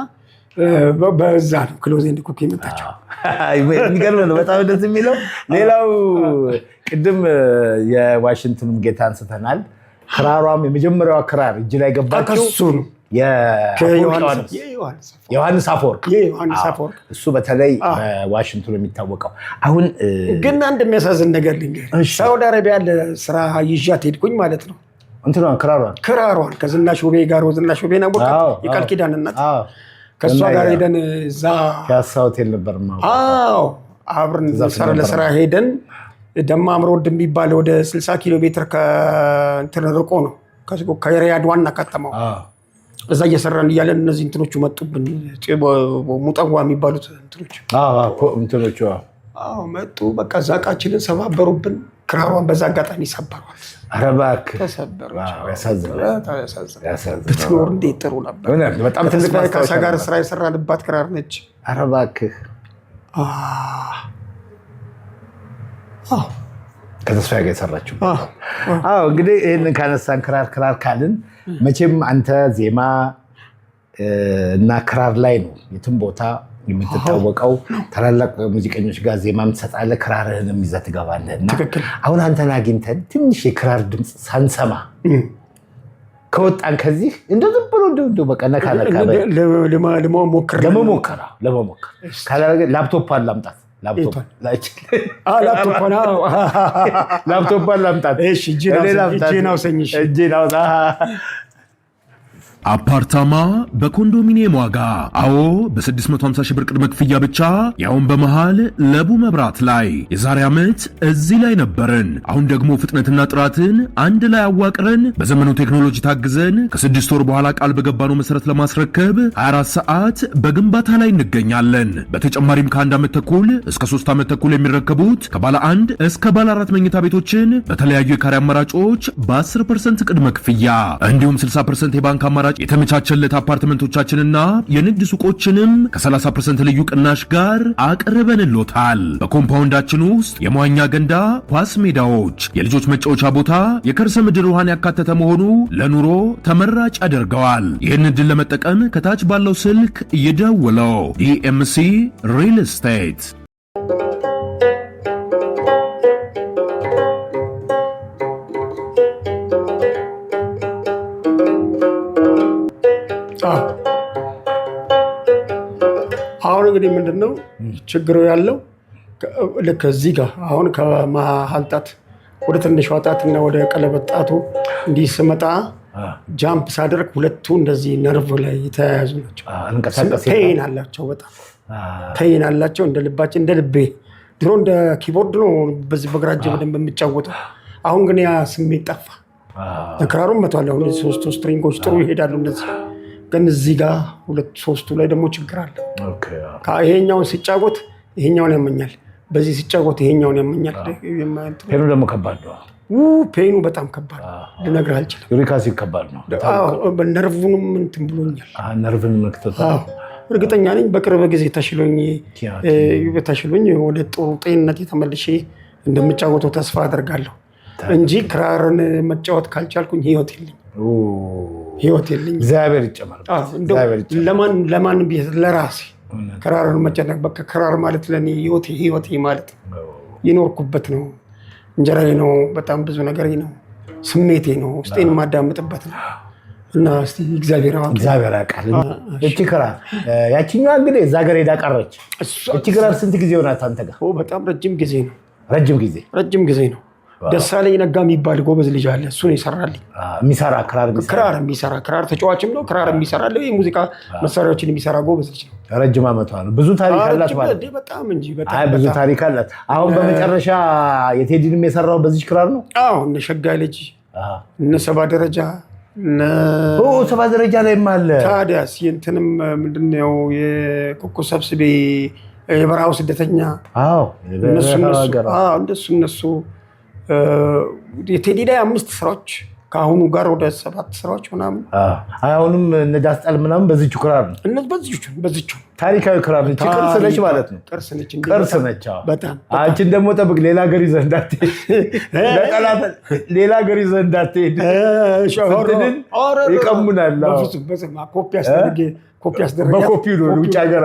በዛ ነው ክሎዝ ኤንድ ኩክ የመጣቸው። የሚገርም ነው። በጣም ደስ የሚለው ሌላው ቅድም የዋሽንግተኑን ጌታ አንስተናል። ክራሯም የመጀመሪያዋ ክራር እጅ ላይ ገባችው የዮሐንስ አፈወርቅ እሱ በተለይ በዋሽንግተኑ የሚታወቀው። አሁን ግን አንድ የሚያሳዝን ነገር ልንገርህ። ሳውዲ አረቢያ ለስራ ይዣት ሄድኩኝ ማለት ነው። ክራሯን ከዝናሽ ውቤ ጋር ዝናሽ ውቤን አወቃት፣ የቃል ኪዳን እናት። ከእሷ ጋር ሄደን እዛ ፒያሳ ሆቴል ነበር አብረን ለስራ ሄደን ደማም ሮድ የሚባል ወደ 60 ኪሎ ሜትር ከእንትን ርቆ ነው ከሪያድ ዋና ከተማው። እዛ እየሰራን እያለን እነዚህ እንትኖቹ መጡብን። ሙጠዋ የሚባሉት እንትኖቹ መጡ። በቃ እዛ ዕቃችንን ሰባበሩብን። ክራሯን በዛ አጋጣሚ ሰበሯል። ኧረ እባክህ ብትኖር እንዴት ጥሩ ነበር። በጣም ትልቅ ካሳ ጋር ስራ የሰራንባት ክራር ነች። ኧረ እባክህ ከተስፋዬ ጋር የሰራችው። እንግዲህ ይህንን ካነሳን ክራር ካልን መቼም አንተ ዜማ እና ክራር ላይ ነው የትም ቦታ የምትታወቀው። ታላላቅ ሙዚቀኞች ጋር ዜማም ትሰጣለህ፣ ክራርህንም ይዘህ ትገባለህና አሁን አንተን አግኝተን ትንሽ የክራር ድምፅ ሳንሰማ ከወጣን ከዚህ እንደው ዝም ብሎ እንደው በቃ ነካ ለመሞከር ላፕቶፕ ላምጣት ላፕቶፕ ላምጣት። አፓርታማ በኮንዶሚኒየም ዋጋ። አዎ በ650 ሺህ ብር ቅድመ ክፍያ ብቻ፣ ያውን በመሃል ለቡ መብራት ላይ። የዛሬ ዓመት እዚህ ላይ ነበርን። አሁን ደግሞ ፍጥነትና ጥራትን አንድ ላይ አዋቅረን በዘመኑ ቴክኖሎጂ ታግዘን ከ6 ወር በኋላ ቃል በገባነው መሰረት ለማስረከብ 24 ሰዓት በግንባታ ላይ እንገኛለን። በተጨማሪም ከ1 ዓመት ተኩል እስከ 3 ዓመት ተኩል የሚረከቡት ከባለ 1 እስከ ባለ 4 መኝታ ቤቶችን በተለያዩ የካሬ አማራጮች በ10% ቅድመ ክፍያ እንዲሁም 60% የባንክ አማራጭ የተመቻቸለት አፓርትመንቶቻችንና የንግድ ሱቆችንም ከ30% ልዩ ቅናሽ ጋር አቅርበንሎታል። በኮምፓውንዳችን ውስጥ የመዋኛ ገንዳ፣ ኳስ ሜዳዎች፣ የልጆች መጫወቻ ቦታ፣ የከርሰ ምድር ውሃን ያካተተ መሆኑ ለኑሮ ተመራጭ ያደርገዋል። ይህን ዕድል ለመጠቀም ከታች ባለው ስልክ ይደውለው። ዲኤምሲ ሪል ስቴት። አሁን እንግዲህ ምንድነው ችግሩ ያለው? ልክ እዚህ ጋር አሁን ከመሀል ጣት ወደ ትንሿ ጣት እና ወደ ቀለበት ጣቱ እንዲህ ስመጣ ጃምፕ ሳደርግ ሁለቱ እንደዚህ ነርቭ ላይ የተያያዙ ናቸው። ፔን አላቸው፣ በጣም ፔን አላቸው። እንደ ልባችን እንደ ልቤ ድሮ እንደ ኪቦርድ ነው በዚህ በግራ እጄ በደንብ የምጫወተው። አሁን ግን ያ ስሜት ጠፋ። ክራሩን መቷል። አሁን ሶስቱ ስትሪንጎች ጥሩ ይሄዳሉ እንደዚህ፣ ግን እዚህ ጋር ሶስቱ ላይ ደግሞ ችግር አለ። ይሄኛውን ሲጫወት ይሄኛውን ያመኛል፣ በዚህ ሲጫወት ይሄኛውን ያመኛል። ፔኑ ደግሞ ከባድ ነው። ፔኑ በጣም ከባድ ልነግርህ አልችልም። ዩሪክ አሲድ ከባድ ነው። ነርቭንም እንትን ብሎኛል። ነርቭን ምክተታ እርግጠኛ ነኝ በቅርብ ጊዜ ተሽሎኝ ወደ ጥሩ ጤንነት የተመልሼ እንደምጫወተው ተስፋ አደርጋለሁ እንጂ ክራርን መጫወት ካልቻልኩኝ ህይወት የለኝ። እግዚአብሔር ይጨመርበት። ለማን ለራሴ ክራርን መጨነቅ በቃ ክራር ማለት ለእኔ ህይወቴ ማለት የኖርኩበት ነው። እንጀራዬ ነው። በጣም ብዙ ነገሬ ነው። ስሜቴ ነው። ውስጤን የማዳምጥበት ነው እና እስቲ እግዚአብሔር ያውቃል። እቺ ክራር ያቺኛዋ እንግዲህ እዛ ሀገር ሄዳ ቀረች። እቺ ክራር ስንት ጊዜ ሆናት አንተ ጋር? በጣም ረጅም ጊዜ ነው። ረጅም ጊዜ ነው። ደሳለኝ ነጋ የሚባል ጎበዝ ልጅ አለ። እሱን ይሰራልኝ። ክራር የሚሰራ ክራር ተጫዋችም ነው። ክራር የሚሰራል የሙዚቃ መሳሪያዎችን የሚሰራ ጎበዝ ልጅ ነው። ረጅም ዓመቷ ነው። ብዙ ታሪክ አላት ማለት በጣም እንጂ ብዙ ታሪክ አላት። አሁን በመጨረሻ የቴዲንም የሰራው በዚህ ክራር ነው። እነ ሸጋይ ልጅ እነ ሰባ ደረጃ ሰባ ደረጃ ላይም አለ። ታዲያስ የእንትንም ምንድነው የኩኩ ሰብስቤ የበረሃው ስደተኛ እነሱ የቴዲ ላይ 5 ስራዎች ከአሁኑ ጋር ወደ 7 ስራዎች ምናምን። አሁንም እነ ዳስጣል ምናምን በዚቹ ክራር ነው። በዚቹ ታሪካዊ ክራር ነች። ቅርስ ነች ማለት ነው። ቅርስ ነች በጣም። አንቺን ደግሞ ጠብቅ፣ ሌላ ሀገር ይዘህ እንዳትሄድ፣ ሌላ ሀገር ይዘህ እንዳትሄድ። ይቀሙናል። ኮፒ አስደረገ። በኮፒው ነው ውጭ ሀገር።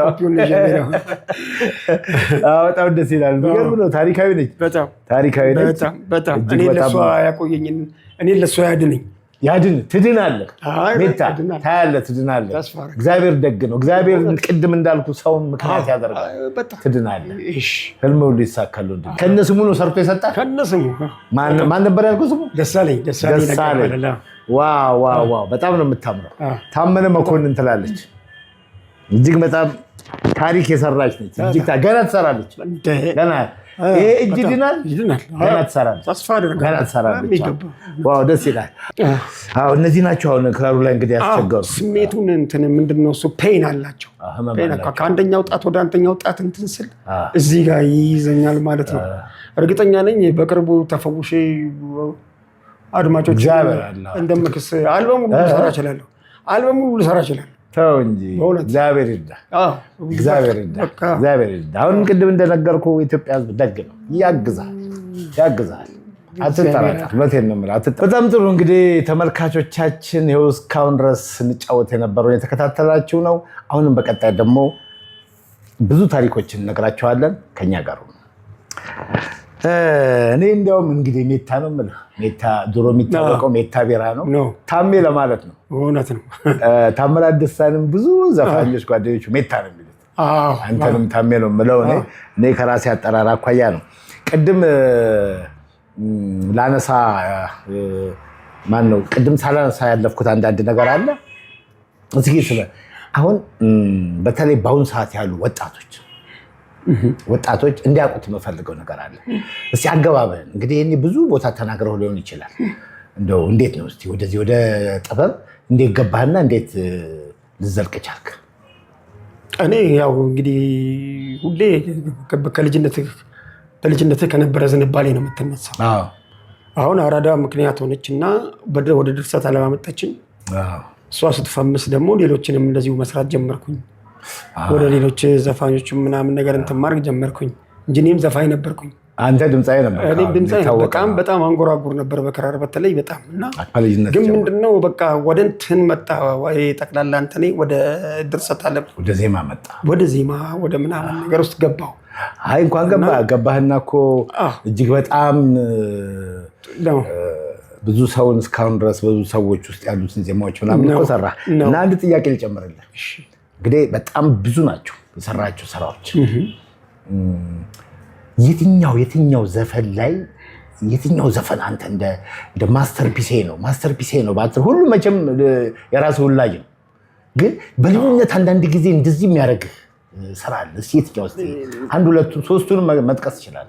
በጣም ደስ ይላል። የሚገርም ነው። ታሪካዊ ነች። በጣም እኔ ለእሷ ያቆየኝን እኔ ለእሷ ያድን ትድናለህ። ሜታ ታያለህ፣ ትድናለህ። እግዚአብሔር ደግ ነው። እግዚአብሔር ቅድም እንዳልኩ ሰውን ምክንያት ያደርጋል። ትድናለህ። ህልም ሁሉ ይሳካል። ከነ ስሙ ነው ሰርቶ የሰጣህ። ከነ ስሙ ማን ነበር ያልኩህ ስሙ? ደሳለኝ። ዋው በጣም ነው የምታምረው። ታመነ መኮንን ትላለች። እጅግ በጣም ታሪክ የሰራች ነች። እጅግ ገና ትሰራለች። ገና ይሄ እጅ ይድናል። ገና ትሰራለች። ዋው ደስ ይላል። እነዚህ ናቸው አሁን ክራሩ ላይ እንግዲህ ያስቸገሩ። ስሜቱን እንትን ምንድነው እሱ ፔን አላቸው። ከአንደኛው ጣት ወደ አንደኛው ጣት እንትን ስል እዚህ ጋር ይይዘኛል ማለት ነው። እርግጠኛ ነኝ በቅርቡ ተፈውሼ አድማጮች እንደምክስ አልበም ሁሉ ልሰራ እችላለሁ። ተው እንጂ እግዚአብሔር ይርዳ። አሁን ቅድም እንደነገርኩ ኢትዮጵያ ሕዝብ ደግ ነው፣ ያግዛል። አትጠራጠር። በጣም ጥሩ። እንግዲህ ተመልካቾቻችን ይኸው እስካሁን ድረስ ስንጫወት የነበረውን የተከታተላችሁ ነው። አሁንም በቀጣይ ደግሞ ብዙ ታሪኮችን እነግራችኋለን። ከኛ ጋር ነው። እኔ እንዲያውም እንግዲህ ሜታ ነው የምልህ። ሜታ ድሮ የሚታወቀው ሜታ ቢራ ነው፣ ታሜ ለማለት ነው። እውነት ነው። ታምራት ደስታንም ብዙ ዘፋኞች ጓደኞቹ ሜታ ነው የሚሉት። አንተንም ታሜ ነው የምለው እኔ ከራሴ አጠራር አኳያ ነው። ቅድም ላነሳ ቅድም ሳላነሳ ያለፍኩት አንዳንድ ነገር አለ። እስኪ አሁን በተለይ በአሁኑ ሰዓት ያሉ ወጣቶች እንዲያውቁት የምፈልገው ነገር አለ። እስኪ አገባበን እንግዲህ ይሄኔ ብዙ ቦታ ተናግረው ሊሆን ይችላል። እንደው እንዴት ነው እስኪ ወደዚህ ወደ ጥበብ እንዴት ገባህና እንዴት ልዘልቅ ቻልክ? እኔ ያው እንግዲህ ሁሌ በልጅነትህ ከነበረ ዝንባሌ ነው የምትነሳው። አሁን አራዳ ምክንያት ሆነችና ወደ ድርሰት አለማመጣችን። እሷ ስትፈምስ ደግሞ ሌሎችንም እንደዚሁ መስራት ጀመርኩኝ። ወደ ሌሎች ዘፋኞች ምናምን ነገር እንትን ማድረግ ጀመርኩኝ እንጂ እኔም ዘፋኝ ነበርኩኝ። አንተ ድምፃዊ ነበር? እኔም ድምፃዊ በጣም አንጎራጉር ነበር በክራር በተለይ በጣም። እና ግን ምንድነው በቃ ወደ እንትን መጣ ጠቅላላ እንትን ወደ ድርሰት አለ፣ ወደ ዜማ መጣ፣ ወደ ምናምን ነገር ውስጥ ገባሁ። አይ እንኳን ገባህና እኮ እጅግ በጣም ብዙ ሰውን እስካሁን ድረስ ብዙ ሰዎች ውስጥ ያሉትን ዜማዎች ምናምን እኮ ሰራህ። እና አንድ ጥያቄ ልጨምርልህ። እንግዲህ በጣም ብዙ ናቸው የሰራቸው ስራዎች። የትኛው ዘፈን ላይ የትኛው ዘፈን አንተ እንደ ማስተርፒሴ ነው ባትል ሁሉ መቼም የራሱ ውላጅ ነው። ግን በልዩነት አንዳንድ ጊዜ እንደዚህ የሚያደርግህ ስራ አለ። እስኪ የትኛው እስኪ አንድ ሁለቱን ሶስቱንም መጥቀስ ይችላል?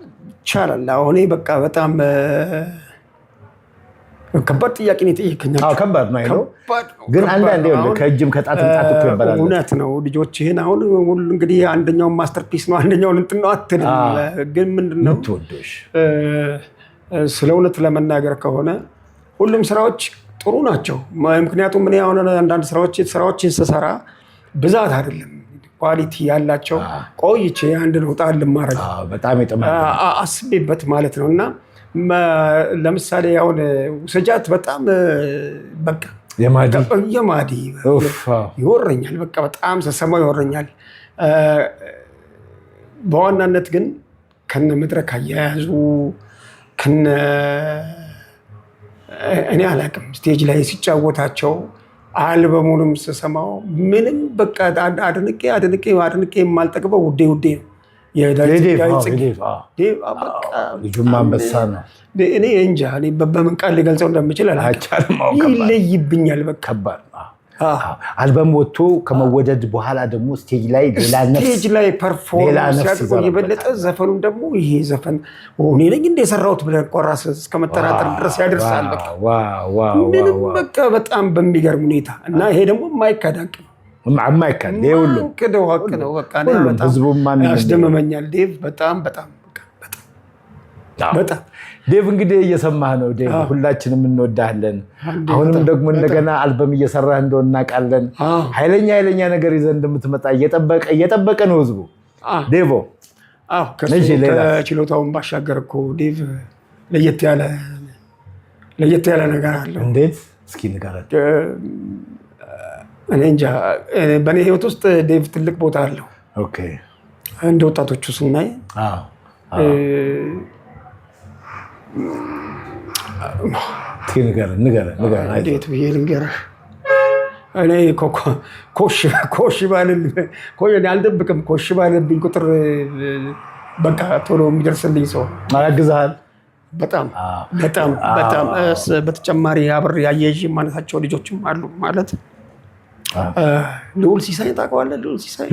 አሁን በቃ በጣም ከባድ ጥያቄ ነው የጠየቀኝ። ከባድ ነው ግን አንዳንዴ ከእጅም ከጣትም ጣት እኮ ይባላል። እውነት ነው። ልጆችህን አሁን እንግዲህ አንደኛውን ማስተርፒስ ነው አንደኛውን እንትን ነው አትልም። ግን ምንድነው ስለ እውነት ለመናገር ከሆነ ሁሉም ስራዎች ጥሩ ናቸው። ምክንያቱም እኔ አሁን አንዳንድ ስራዎችን ስሰራ ብዛት አይደለም ኳሊቲ ያላቸው ቆይቼ አንድ ነው ጣል ማረግ በጣም አስቤበት ማለት ነው። እና ለምሳሌ አሁን ውሰጃት በጣም በቃ የማዲ ይወረኛል። በቃ በጣም ስሰማው ይወረኛል። በዋናነት ግን ከነ መድረክ አያያዙ ከነ እኔ አላውቅም ስቴጅ ላይ ሲጫወታቸው አልበሙንም ስሰማው ምንም በቃ አድንቄ የማልጠግበው ውዴ ነው። ልጁም አንበሳ ነው። እኔ እንጃ በምን ቃል ሊገልጸው እንደምችል ይለይብኛል። በቃ ከባድ አልበም ወጥቶ ከመወደድ በኋላ ደግሞ ስቴጅ ላይ ሌላ ስቴጅ ላይ ፐርፎርማንስ ሲያደርጉ የበለጠ ዘፈኑም ደግሞ ይሄ ዘፈን እኔ ነኝ እንደ የሰራሁት ብለህ እኮ ራስህ እስከመጠራጠር ድረስ ያደርሳል። ምንም በቃ በጣም በሚገርም ሁኔታ እና ይሄ ደግሞ የማይካድ ሀቅ ነው። የማይካደው ሀቅ ነው። በቃ ያስደምመኛል ዴቭ በጣም ዴቭ እንግዲህ እየሰማህ ነው ዴቭ፣ ሁላችንም እንወዳለን። አሁንም ደግሞ እንደገና አልበም እየሰራህ እንደሆነ እናውቃለን። ኃይለኛ ነገር ይዘህ እንደምትመጣ እየጠበቀ ነው ህዝቡ። ዴቮ ከችሎታውን ባሻገር እኮ ዴቭ ለየት ያለ ነገር አለው። እንዴት? እስኪ ንገረን። እኔ እንጃ በእኔ ህይወት ውስጥ ዴቭ ትልቅ ቦታ አለው። እንደ ወጣቶቹ ስናይ እንዴት ብዬ ልንገርህ? እኔ ኮሽ አልደብቅም። ኮሽ ባለብኝ ቁጥር በቃ ቶሎ የሚደርስልኝ ሰው ያግዝሃል። በጣም በተጨማሪ አብሬ አያይዤ ማለታቸው ልጆችም አሉ። ማለት ልዑል ሲሳይ ታውቀዋለህ? ልዑል ሲሳይ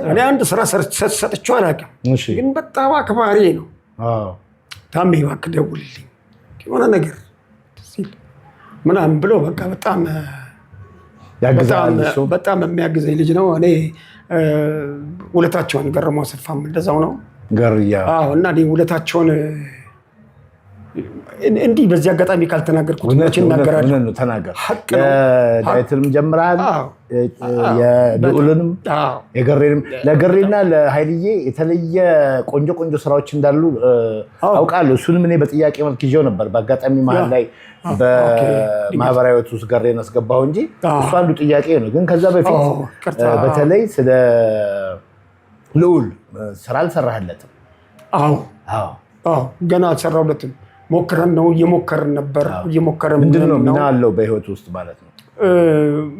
እኔ አንድ ስራ ሰጥቼው አላውቅም፣ ግን በጣም አክባሪ ነው። ታሜ እባክህ ደውልልኝ የሆነ ነገር ሲል ምናምን ብሎ በቃ በጣም የሚያግዘኝ ልጅ ነው። እኔ ውለታቸውን ገረመው አሰፋም እንደዛው ነው እና ውለታቸውን እንዲህ በዚህ አጋጣሚ ካልተናገርኩት መቼ እናገራለሁ? ተናገር። ዳዊትንም ጀምረሃል፣ የልዑልንም የገሬንም። ለገሬና ለኃይልዬ የተለየ ቆንጆ ስራዎች እንዳሉ አውቃለሁ። እሱንም እኔ በጥያቄ መልክ ይዤው ነበር። በአጋጣሚ መሀል ላይ በማህበራዊ ህይወት ውስጥ ገሬን አስገባሁ እንጂ እሱ አንዱ ጥያቄ ነው። ግን ከዛ በፊት በተለይ ስለ ልዑል ስራ አልሰራህለትም? ገና አልሰራሁለትም። ሞክረን ነው እየሞከርን ነበር። ምንድን ነው ምን አለው በህይወት ውስጥ ማለት ነው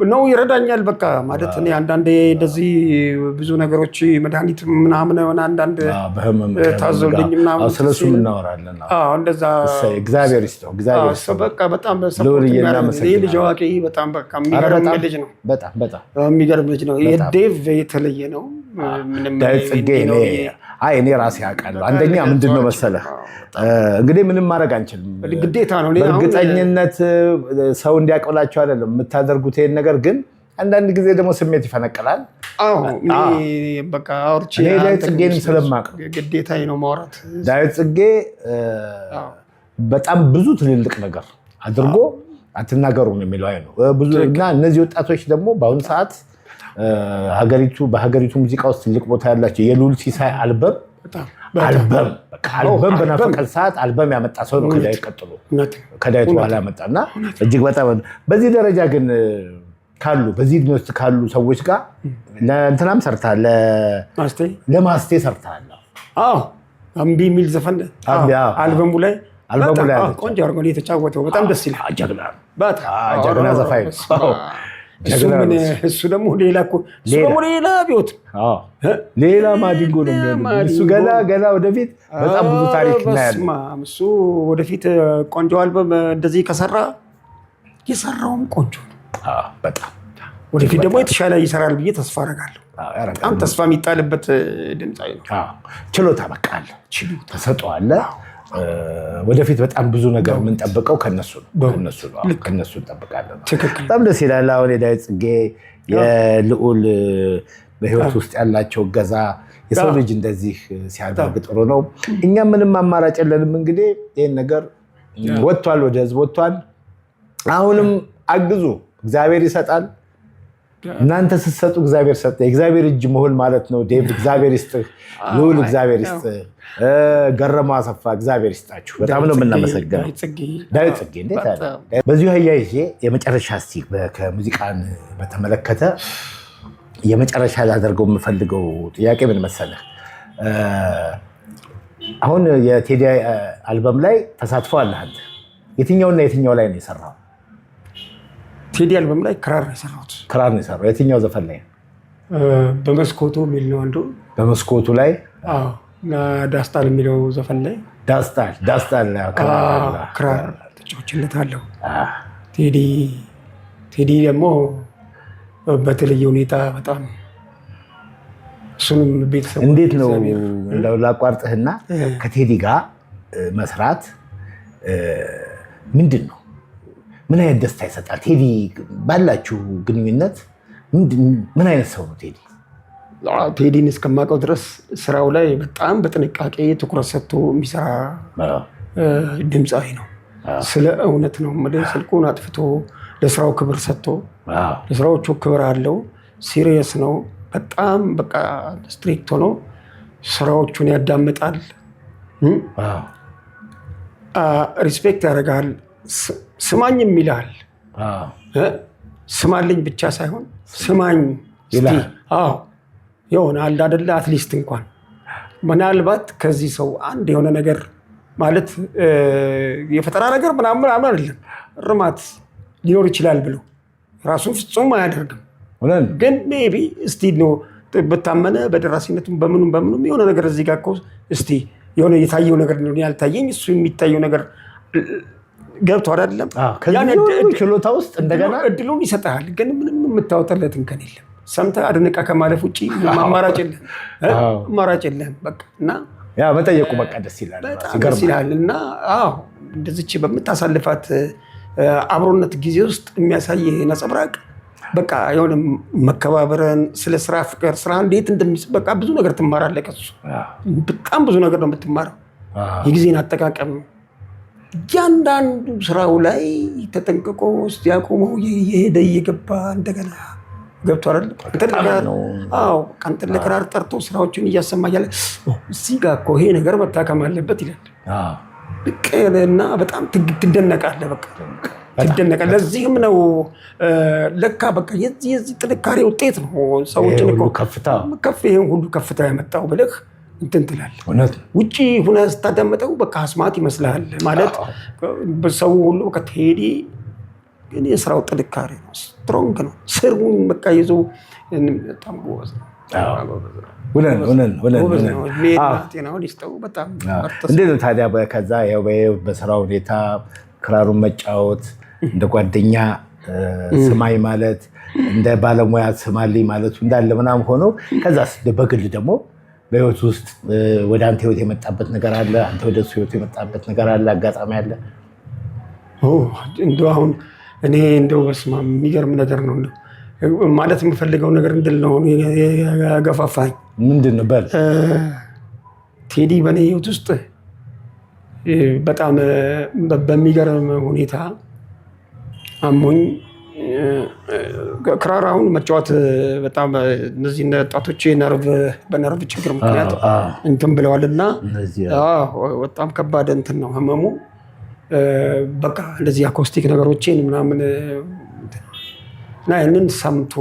ነው ይረዳኛል። በቃ ማለት እኔ አንዳንዴ እንደዚህ ብዙ ነገሮች መድኃኒት ምናምን አንዳንድ ታዞልኝ ምናምን ስለሱም እናወራለን። እንደዛ እግዚአብሔር ይስጠው። በቃ በጣም ልጅ አዋቂ በጣም በቃ የሚገርም ልጅ ነው። በጣም የሚገርም ልጅ ነው። የዴቭ የተለየ ነው። እኔ ራሴ አውቃለሁ። አንደኛ ምንድን ነው መሰለህ እንግዲህ ምንም ማድረግ አንችልም፣ ግዴታ ነው። በእርግጠኝነት ሰው እንዲያቀብላቸው አይደለም የምታደርጉት ይሄን ነገር፣ ግን አንዳንድ ጊዜ ደግሞ ስሜት ይፈነቅላል። ዳዊት ጽጌን ስለማውቅ ግዴታዬ ነው ማውራት። ዳዊት ጽጌ በጣም ብዙ ትልልቅ ነገር አድርጎ አትናገሩ ነው የሚለው ነው ብዙ እና እነዚህ ወጣቶች ደግሞ በአሁኑ ሰዓት በሀገሪቱ ሙዚቃ ውስጥ ትልቅ ቦታ ያላቸው የልዑል ሲሳይ አልበም በናፈቀን ሰዓት አልበም ያመጣ ሰው ነው። ከዳዊት ቀጥሎ ከዳዊት በኋላ ያመጣና እጅግ በጣም በዚህ ደረጃ ግን በዚህ ዕድሜ ውስጥ ካሉ ሰዎች ጋር ለእንትናም ሰርተሃል፣ ለማስቴ ሰርተሃል። እምቢ የሚል ዘፈን አልበሙ ላይ ቆንጆ አድርጎ የተጫወተው በጣም ደስ ይላል። ጀግና ዘፋኝ ነው። እሱ ደግሞ ሌላ ቢወት ሌላ ማዲንጎ ነው የሚሆነው። እሱ ገና ወደፊት በጣም ብዙ ታሪክ እናያለን። እሱ ወደፊት ቆንጆ አልበም እንደዚህ ከሰራ የሰራውም ቆንጆ ነው። በጣም ወደፊት ደግሞ የተሻለ ይሰራል ብዬ ተስፋ አደርጋለሁ። በጣም ተስፋ የሚጣልበት ድምፃዊ ነው። ችሎታ በቃ አለ፣ ተሰጥኦ አለ። ወደፊት በጣም ብዙ ነገር የምንጠብቀው ከነሱ እንጠብቃለን። በጣም ደስ ይላል። አሁን የዳዊት ጽጌ የልዑል በህይወት ውስጥ ያላቸው እገዛ የሰው ልጅ እንደዚህ ሲያደርግ ጥሩ ነው። እኛ ምንም አማራጭ የለንም። እንግዲህ ይህን ነገር ወጥቷል፣ ወደ ህዝብ ወጥቷል። አሁንም አግዙ፣ እግዚአብሔር ይሰጣል። እናንተ ስትሰጡ እግዚአብሔር ሰጠ። የእግዚአብሔር እጅ መሆን ማለት ነው። ዴቭ እግዚአብሔር ይስጥህ፣ ልዑል እግዚአብሔር ይስጥህ፣ ገረመው አሰፋ እግዚአብሔር ይስጣችሁ። በጣም ነው የምናመሰግነው። ዳዊት ጽጌ እንዴት አለ። በዚሁ አያይዤ የመጨረሻ እስቲ ከሙዚቃን በተመለከተ የመጨረሻ ላደርገው የምፈልገው ጥያቄ ምን መሰለህ? አሁን የቴዲ አልበም ላይ ተሳትፎ አለህ አንተ። የትኛውና የትኛው ላይ ነው የሰራው? ቴዲ አልበም ላይ ክራር ነው የሰራሁት። ክራር ነው የሰራው። የትኛው ዘፈን ላይ? በመስኮቱ የሚል ነው አንዱ። በመስኮቱ ላይ ዳስጣል የሚለው ዘፈን ላይ ዳስጣል ክራር ተጫውቼለታለሁ። ቴዲ ደግሞ በተለየ ሁኔታ በጣም እሱንም ቤተሰብ እንዴት ነው እንደው ላቋርጥህና ከቴዲ ጋር መስራት ምንድን ነው? ምን አይነት ደስታ ይሰጣል? ቴዲ ባላችሁ ግንኙነት ምን አይነት ሰው ነው ቴዲ? ቴዲን እስከማውቀው ድረስ ስራው ላይ በጣም በጥንቃቄ ትኩረት ሰጥቶ የሚሰራ ድምፃዊ ነው። ስለ እውነት ነው። ስልኩን አጥፍቶ ለስራው ክብር ሰጥቶ ለስራዎቹ ክብር አለው። ሲሪየስ ነው በጣም በቃ ስትሪክት ሆኖ ስራዎቹን ያዳምጣል። ሪስፔክት ያደርጋል። ስማኝም ይልሃል። ስማልኝ ብቻ ሳይሆን ስማኝ የሆነ አለ አይደለ? አትሊስት እንኳን ምናልባት ከዚህ ሰው አንድ የሆነ ነገር ማለት የፈጠራ ነገር ምናምን አይደለም፣ እርማት ሊኖር ይችላል ብሎ ራሱን ፍጹም አያደርግም። ግን ሜይ ቢ እስቲ ነው በታመነ በደራሲነቱም በምኑም የሆነ ነገር እዚህ ጋር እኮ እስቲ የሆነ የታየው ነገር ነው ያልታየኝ፣ እሱ የሚታየው ነገር ገብቶ አይደለም ችሎታ ውስጥ እንደገና እድሉን ይሰጥሃል። ግን ምንም የምታወጣለት እንከን የለም። ሰምተህ አድንቃ ከማለፍ ውጭ አማራጭ የለም። በቃ እና ያ መጠየቁ በቃ ደስ ይላል እና እንደዚች በምታሳልፋት አብሮነት ጊዜ ውስጥ የሚያሳይ ነጸብራቅ በቃ የሆነ መከባበርን፣ ስለ ስራ ፍቅር፣ ስራ እንዴት በቃ ብዙ ነገር ትማራለህ ከሱ። በጣም ብዙ ነገር ነው የምትማረው። የጊዜን አጠቃቀም እያንዳንዱ ስራው ላይ ተጠንቅቆ ሲያቆመው የሄደ እየገባ እንደገና ገብቶ አይደል? ቀንጥል ለክራር ጠርቶ ስራዎችን እያሰማ እያለ እዚህ ጋር እኮ ይሄ ነገር መታከም አለበት ይላል። እና በጣም ትደነቃለህ። በቃ ትደነቃለህ። ለዚህም ነው ለካ በቃ የዚህ ጥንካሬ ውጤት ነው ሰዎችን እኮ ይሄን ሁሉ ከፍታ ያመጣው ብለህ እንትን ትላለህ። ውጭ ሁነህ ስታዳመጠው በቃ አስማት ይመስልሃል። ማለት በሰው ሁሉ በቃ ቴዲ ግን የስራው ጥንካሬ ነው፣ ስትሮንግ ነው። ስሩን በቃ ይዞ በጣም ጎበዝ ነው። እንዴት ነው ታዲያ ከዛ በስራው ሁኔታ ክራሩን መጫወት እንደ ጓደኛ ስማኝ ማለት እንደ ባለሙያ ስማልኝ ማለቱ እንዳለ ምናምን ሆኖ ከዛ በግል ደግሞ በህይወት ውስጥ ወደ አንተ ህይወት የመጣበት ነገር አለ? አንተ ወደ እሱ ህይወት የመጣበት ነገር አለ? አጋጣሚ አለ? እንደው አሁን እኔ እንደው በስመ አብ የሚገርም ነገር ነው ማለት የምፈልገው ነገር እንድል ነው ያገፋፋኝ። ምንድን ነው በል። ቴዲ በእኔ ህይወት ውስጥ በጣም በሚገርም ሁኔታ አሞኝ ክራር አሁን መጫወት በጣም እነዚህ ወጣቶች በነርቭ ችግር ምክንያት እንትን ብለዋልና በጣም ከባድ እንትን ነው ህመሙ። በቃ እንደዚህ አኮስቲክ ነገሮችን ምናምን እና ያንን ሰምቶ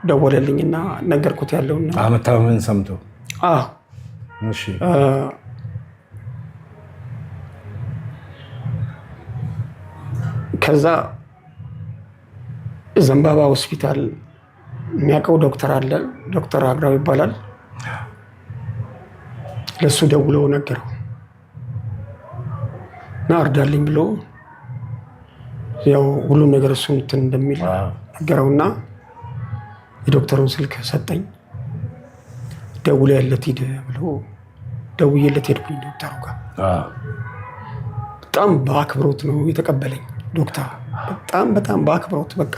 ደወለልኝና ነገርኩት ያለውና መታመምን ሰምቶ ከዛ ዘንባባ ሆስፒታል የሚያውቀው ዶክተር አለ፣ ዶክተር አግራው ይባላል። ለሱ ደውለው ነገረው እና እርዳልኝ ብሎ ያው ሁሉም ነገር እሱ እንትን እንደሚል ነገረውና የዶክተሩን ስልክ ሰጠኝ። ደውለለት ሂድ ብሎ ደውዬለት ሄድኩኝ ዶክተሩ ጋር። በጣም በአክብሮት ነው የተቀበለኝ ዶክተር፣ በጣም በአክብሮት በቃ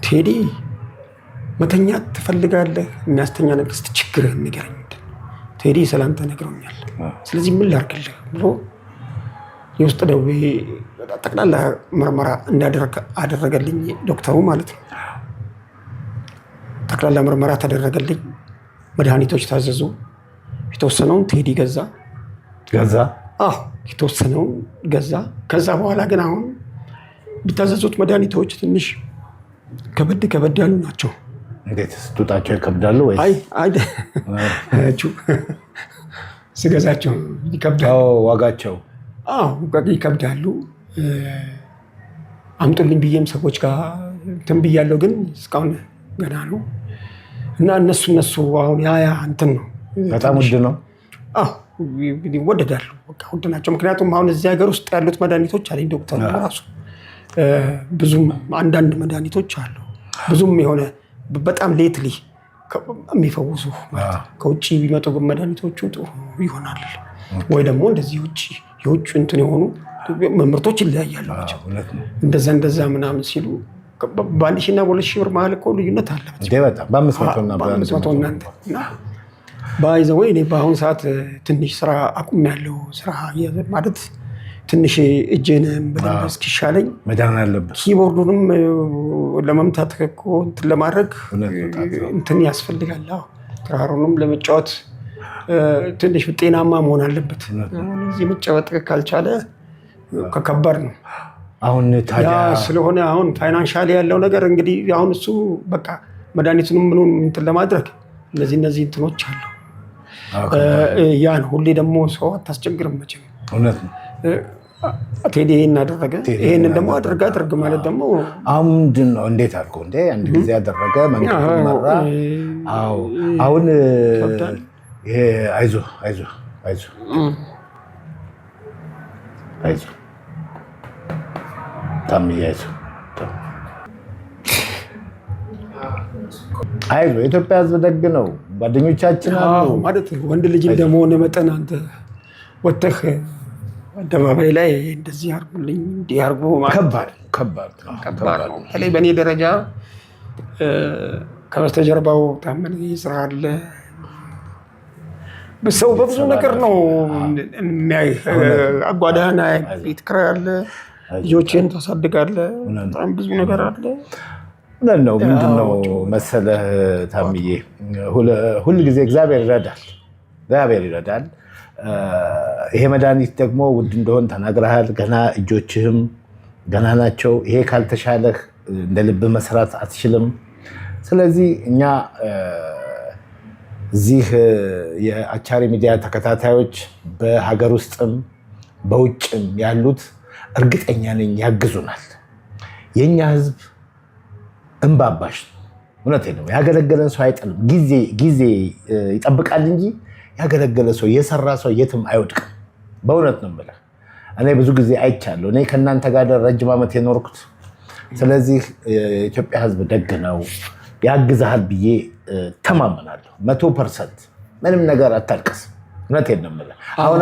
ቴዲ መተኛት ትፈልጋለህ? የሚያስተኛ ነገር እስኪ ችግርህን ንገረኝ። ቴዲ ስላንተ ነግረውኛል፣ ስለዚህ ምን ላድርግልህ ብሎ የውስጥ ደዌ ጠቅላላ ምርመራ እንዳደረግ አደረገልኝ ዶክተሩ ማለት ነው። ጠቅላላ ምርመራ ተደረገልኝ። መድኃኒቶች ታዘዙ። የተወሰነውን ቴዲ ገዛ። የተወሰነውን ገዛ። ከዛ በኋላ ግን አሁን የሚታዘዙት መድኃኒቶች ትንሽ ከበድ ያሉ ናቸው። እንዴት ስትውጣቸው ይከብዳሉ ወይ? ስገዛቸው ይከብዳሉ። ዋጋቸው ይከብዳሉ። አምጡልኝ ብዬም ሰዎች ጋር እንትን ብያለሁ፣ ግን እስካሁን ገና ነው እና እነሱ አሁን ያ እንትን ነው። በጣም ውድ ነው። ይወደዳሉ። ውድ ናቸው። ምክንያቱም አሁን እዚህ ሀገር ውስጥ ያሉት መድኃኒቶች አለኝ ዶክተር ራሱ ብዙም አንዳንድ መድኃኒቶች አሉ ብዙም የሆነ በጣም ሌትሊ የሚፈውሱ ከውጭ ቢመጡ መድኃኒቶቹ ጥሩ ይሆናል ወይ ደግሞ እንደዚህ የውጭ እንትን የሆኑ ምርቶች ይለያያሉ። እንደዛ ምናምን ሲሉ በ1,000 እና በ2,000 ብር መሀል እኮ ልዩነት አለ። በ500 ባይዘወይ እኔ በአሁኑ ሰዓት ትንሽ ስራ አቁሜያለሁ። ስራ ማለት ትንሽ እጄን በደንብ እስኪሻለኝ መዳን አለበት። ኪቦርዱንም ለመምታት እኮ እንትን ለማድረግ እንትን ያስፈልጋል። ክራሩንም ለመጫወት ትንሽ ጤናማ መሆን አለበት። እዚህ መጫወት ካልቻለ ከባድ ነው። አሁን ታዲያ ስለሆነ አሁን ፋይናንሻሊ ያለው ነገር እንግዲህ አሁን እሱ በቃ መድኃኒቱንም ምኑን እንትን ለማድረግ እነዚህ እንትኖች አሉ። ያን ሁሌ ደግሞ ሰው አታስቸግርም መቼም። እውነት ነው። ቴዲ ይሄን አደረገ፣ ይሄንን ደግሞ አድርግ ማለት ደግሞ አሁን ምንድን ነው? እንዴት አልከው እንዴ? አንድ ጊዜ ያደረገ መንገድ መራ። አሁን ይሄ አይዞህ ታምዬ አይዞህ የኢትዮጵያ ሕዝብ ደግ ነው። ጓደኞቻችን አሉ ማለት ወንድ ልጅ እንደመሆነ መጠን አንተ ወጥተህ አደባባይ ላይ እንደዚህ አድርጉልኝ እንዲህ አድርጉ ከባድ ነው። በተለይ በእኔ ደረጃ ከበስተጀርባው ታመነ ስራ አለ። ሰው በብዙ ነገር ነው የሚያይ። አጓዳህን ቤት ኪራይ አለ፣ ልጆችን ታሳድጋለህ፣ በጣም ብዙ ነገር አለ። ነው ምንድን ነው መሰለህ ታምዬ፣ ሁል ጊዜ እግዚአብሔር ይረዳል። ይሄ መድኃኒት ደግሞ ውድ እንደሆን ተናግረሃል። ገና እጆችህም ገና ናቸው። ይሄ ካልተሻለህ እንደ ልብ መስራት አትችልም። ስለዚህ እኛ እዚህ የአቻሪ ሚዲያ ተከታታዮች በሀገር ውስጥም በውጭም ያሉት እርግጠኛ ነኝ ያግዙናል። የእኛ ህዝብ እንባባሽ ነው። እውነቴን ነው። ያገለገለን ሰው አይጥልም። ጊዜ ይጠብቃል እንጂ ያገለገለ ሰው የሰራ ሰው የትም አይወድቅም። በእውነት ነው የምልህ። እኔ ብዙ ጊዜ አይቻለሁ። እኔ ከእናንተ ጋር ረጅም ዓመት የኖርኩት። ስለዚህ የኢትዮጵያ ህዝብ ደግ ነው፣ ያግዝሃል ብዬ ተማመናለሁ። 100% ምንም ነገር አታልቅስ። እውነቴን ነው የምልህ። አሁን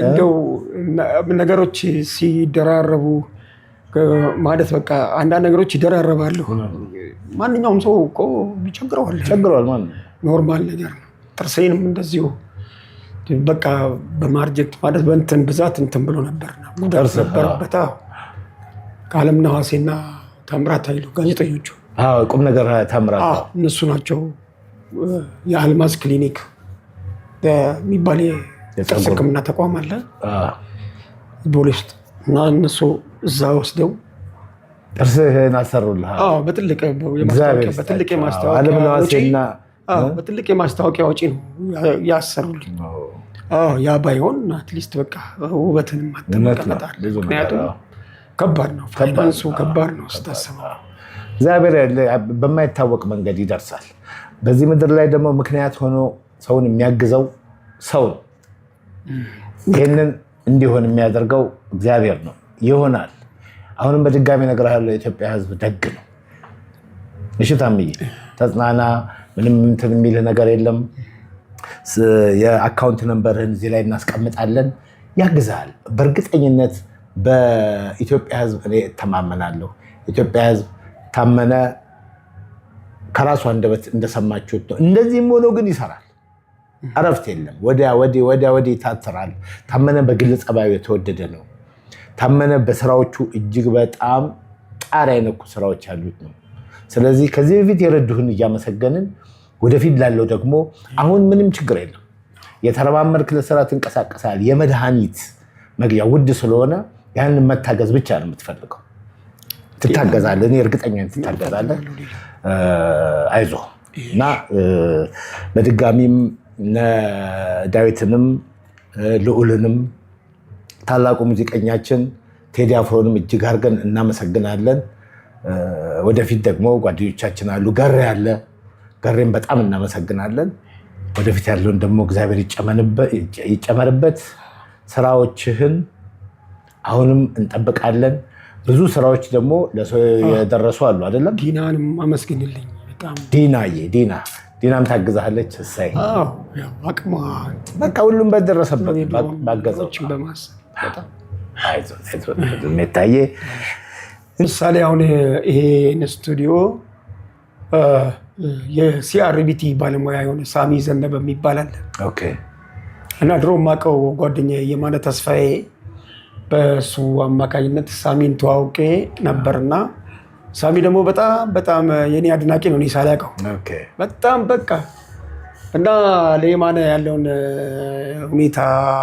እንደው ነገሮች ሲደራረቡ ማለት በቃ አንዳንድ ነገሮች ይደራረባሉ። ማንኛውም ሰው እኮ ይቸግረዋል ማለት ነው። ኖርማል ነገር ነው። ጥርሴንም እንደዚሁ በቃ በማርጀት ማለት በእንትን ብዛት እንትን ብሎ ነበር ነበረበት። ከአለም ነሐሴና ታምራት ኃይሉ ጋዜጠኞቹ ቁም ነገር ታምራት እነሱ ናቸው። የአልማዝ ክሊኒክ የሚባል የጥርስ ሕክምና ተቋም አለ ቦሌ ውስጥ እና እነሱ እዛ ወስደው ጥርስህን አሰሩልህ። በትልቅ የማስታወቂያ ወጪ ነው ያሰሩልኝ። ያ ባይሆን አትሊስት በቃ ውበትን ማጠመቀመጣል። ምክንያቱም ከባድ ነው፣ ፋይናንሱ ከባድ ነው ስታስበው። እግዚአብሔር በማይታወቅ መንገድ ይደርሳል። በዚህ ምድር ላይ ደግሞ ምክንያት ሆኖ ሰውን የሚያግዘው ሰው ነው። ይህንን እንዲሆን የሚያደርገው እግዚአብሔር ነው። ይሆናል። አሁንም በድጋሚ እነግርሃለሁ፣ የኢትዮጵያ ሕዝብ ደግ ነው። እሺ ታምዬ ተጽናና። ምንም እንትን የሚልህ ነገር የለም። የአካውንት ነምበርህን እዚህ ላይ እናስቀምጣለን። ያግዝሃል። በእርግጠኝነት በኢትዮጵያ ሕዝብ እኔ እተማመናለሁ። ኢትዮጵያ ሕዝብ ታመነ ከራሱ አንደበት እንደሰማችሁት ነው። እንደዚህም ሆኖ ግን ይሰራል። እረፍት የለም። ወዲያ ወዲህ ይታትራል። ታመነ በግል ጸባዩ የተወደደ ነው። ታመነ በስራዎቹ እጅግ በጣም ጣሪያ የነኩ ስራዎች ያሉት ነው። ስለዚህ ከዚህ በፊት የረዱህን እያመሰገንን ወደፊት ላለው ደግሞ አሁን ምንም ችግር የለም። የተረማመድክ ለስራ ትንቀሳቀሳል። የመድኃኒት መግዣ ውድ ስለሆነ ያንን መታገዝ ብቻ ነው የምትፈልገው። ትታገዛለህ። እኔ እርግጠኛ ትታገዛለህ። አይዞህ እና በድጋሚም ዳዊትንም ልዑልንም ታላቁ ሙዚቀኛችን ቴዲ አፍሮንም እጅግ አድርገን እናመሰግናለን። ወደፊት ደግሞ ጓደኞቻችን አሉ። ገሬም በጣም እናመሰግናለን። ወደፊት ያለውን ደግሞ እግዚአብሔር ይጨመርበት። ስራዎችህን አሁንም እንጠብቃለን። ብዙ ስራዎች ደግሞ ለሰው የደረሱ አሉ አይደለም? ዲናንም አመስግንልኝ። ዲናም ታግዛለች። እሰይ አቅሟ በቃ ሁሉም በደረሰበት ባገዘው ሜታዬ ምሳሌ አሁን ይሄን ስቱዲዮ የሲአርቢቲ ባለሙያ የሆነ ሳሚ ዘነበ የሚባል አለ እና ድሮ የማውቀው ጓደኛዬ የማነ ተስፋዬ በሱ አማካኝነት ሳሚን ተዋውቄ ነበርና ሳሚ ደግሞ በጣም የኔ አድናቂ ነው። እኔ ሳላውቀው በጣም በቃ እና ለየማነ ያለውን ሁኔታ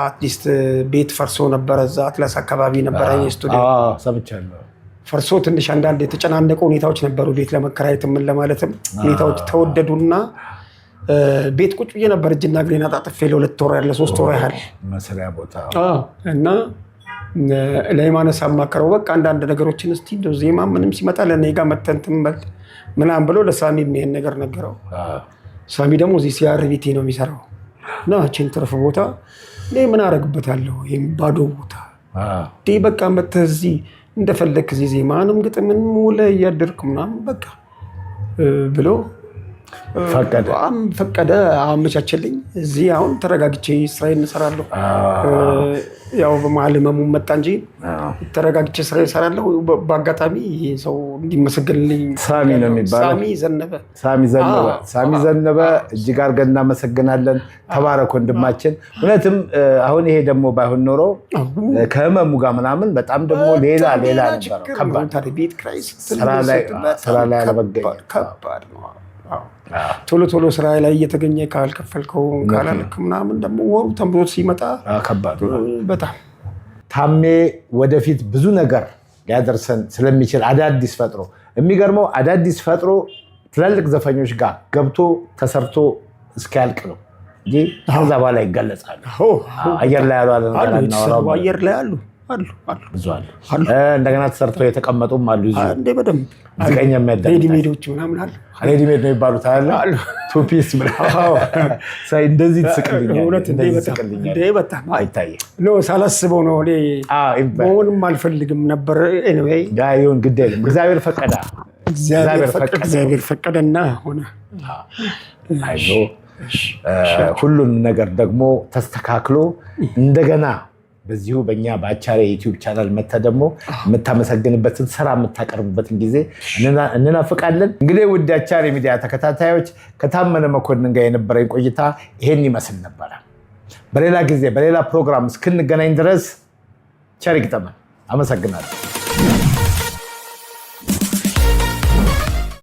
አትሊስት ቤት ፈርሶ ነበረ፣ እዛ አትላስ አካባቢ ነበረ ስቱዲዮ ሰምቻለሁ። ፈርሶ ትንሽ አንዳንድ የተጨናነቁ ሁኔታዎች ነበሩ። ቤት ለመከራየት ምን ለማለትም ሁኔታዎች ተወደዱና ቤት ቁጭ ብዬ ነበር እጅና እግሬን አጣጥፌ ለ2 ወር ያለ 3 ወር ያህል መስሪያ ቦታ እና ለየማነ ሳማከረው በቃ አንዳንድ ነገሮችን እስቲ እንደው ዜማ ምንም ሲመጣ ለእኔ ጋር መተን ትንበል ምናምን ብሎ ለሳሚ ይሄን ነገር ነገረው። ሳሚ ደግሞ እዚህ ሲአርቢቲ ነው የሚሰራው እና እቺን ትርፍ ቦታ እኔ ምን አደርግበታለሁ ይሄን ባዶ ቦታ በቃ መተህ እዚህ እንደፈለክ እዚህ ዜማንም ግጥምን ሙለ እያደርክ ምናምን በቃ ብሎ ፈቀደ፣ አመቻቸልኝ። እዚህ አሁን ተረጋግቼ ስራዬን እሰራለሁ። ያው በመሀል ህመሙ መጣ እንጂ ተረጋግቼ ስራዬን እሰራለሁ። በአጋጣሚ ይሄ ሰው እንዲመሰገንልኝ ሳሚ ነው የሚባለው፣ ሳሚ ዘነበ እጅግ አድርገን እናመሰግናለን። ተባረክ ወንድማችን። እውነትም አሁን ይሄ ደግሞ ባይሆን ኖሮ ከህመሙ ጋር ምናምን በጣም ደግሞ ሌላ ነበረው። ከባድ ቤት ኪራይ ስራ ላይ አለመገኘት ከባድ ነው። ቶሎ ስራ ላይ እየተገኘ ካልከፈልከው ካላልክ ምናምን ደግሞ ወሩ ተምሮ ሲመጣ ከባድ በጣም ታሜ ወደፊት ብዙ ነገር ሊያደርሰን ስለሚችል አዳዲስ ፈጥሮ የሚገርመው አዳዲስ ፈጥሮ ትላልቅ ዘፈኞች ጋር ገብቶ ተሰርቶ እስኪያልቅ ነው እንጂ ከዛ በኋላ ይገለጻል። አየር ላይ ያሉ አየር ላይ አሉ ብዙ አሉ። እንደገና ተሰርቶ የተቀመጡም አሉ። እንደ በደንብ ሙዚቀኛ የሚያዳምጣቸው ሬዲሜዶች ምናምን አሉ። ሬዲሜድ ነው የሚባሉት አሉ። ቱፒስ እንደዚህ ትስቅልኛል። በጣም ሳላስበው ነው መሆንም አልፈልግም ነበር። ይሁን ግድ የለም እግዚአብሔር ፈቀደና ሆነ። ሁሉንም ነገር ደግሞ ተስተካክሎ እንደገና በዚሁ በእኛ በአቻሬ ዩቲዩብ ቻናል መታ ደግሞ የምታመሰግንበትን ስራ የምታቀርብበትን ጊዜ እንናፍቃለን። እንግዲህ ውድ አቻሬ ሚዲያ ተከታታዮች ከታመነ መኮንን ጋር የነበረኝ ቆይታ ይሄን ይመስል ነበረ። በሌላ ጊዜ በሌላ ፕሮግራም እስክንገናኝ ድረስ ቸር ይግጠመን። አመሰግናለሁ።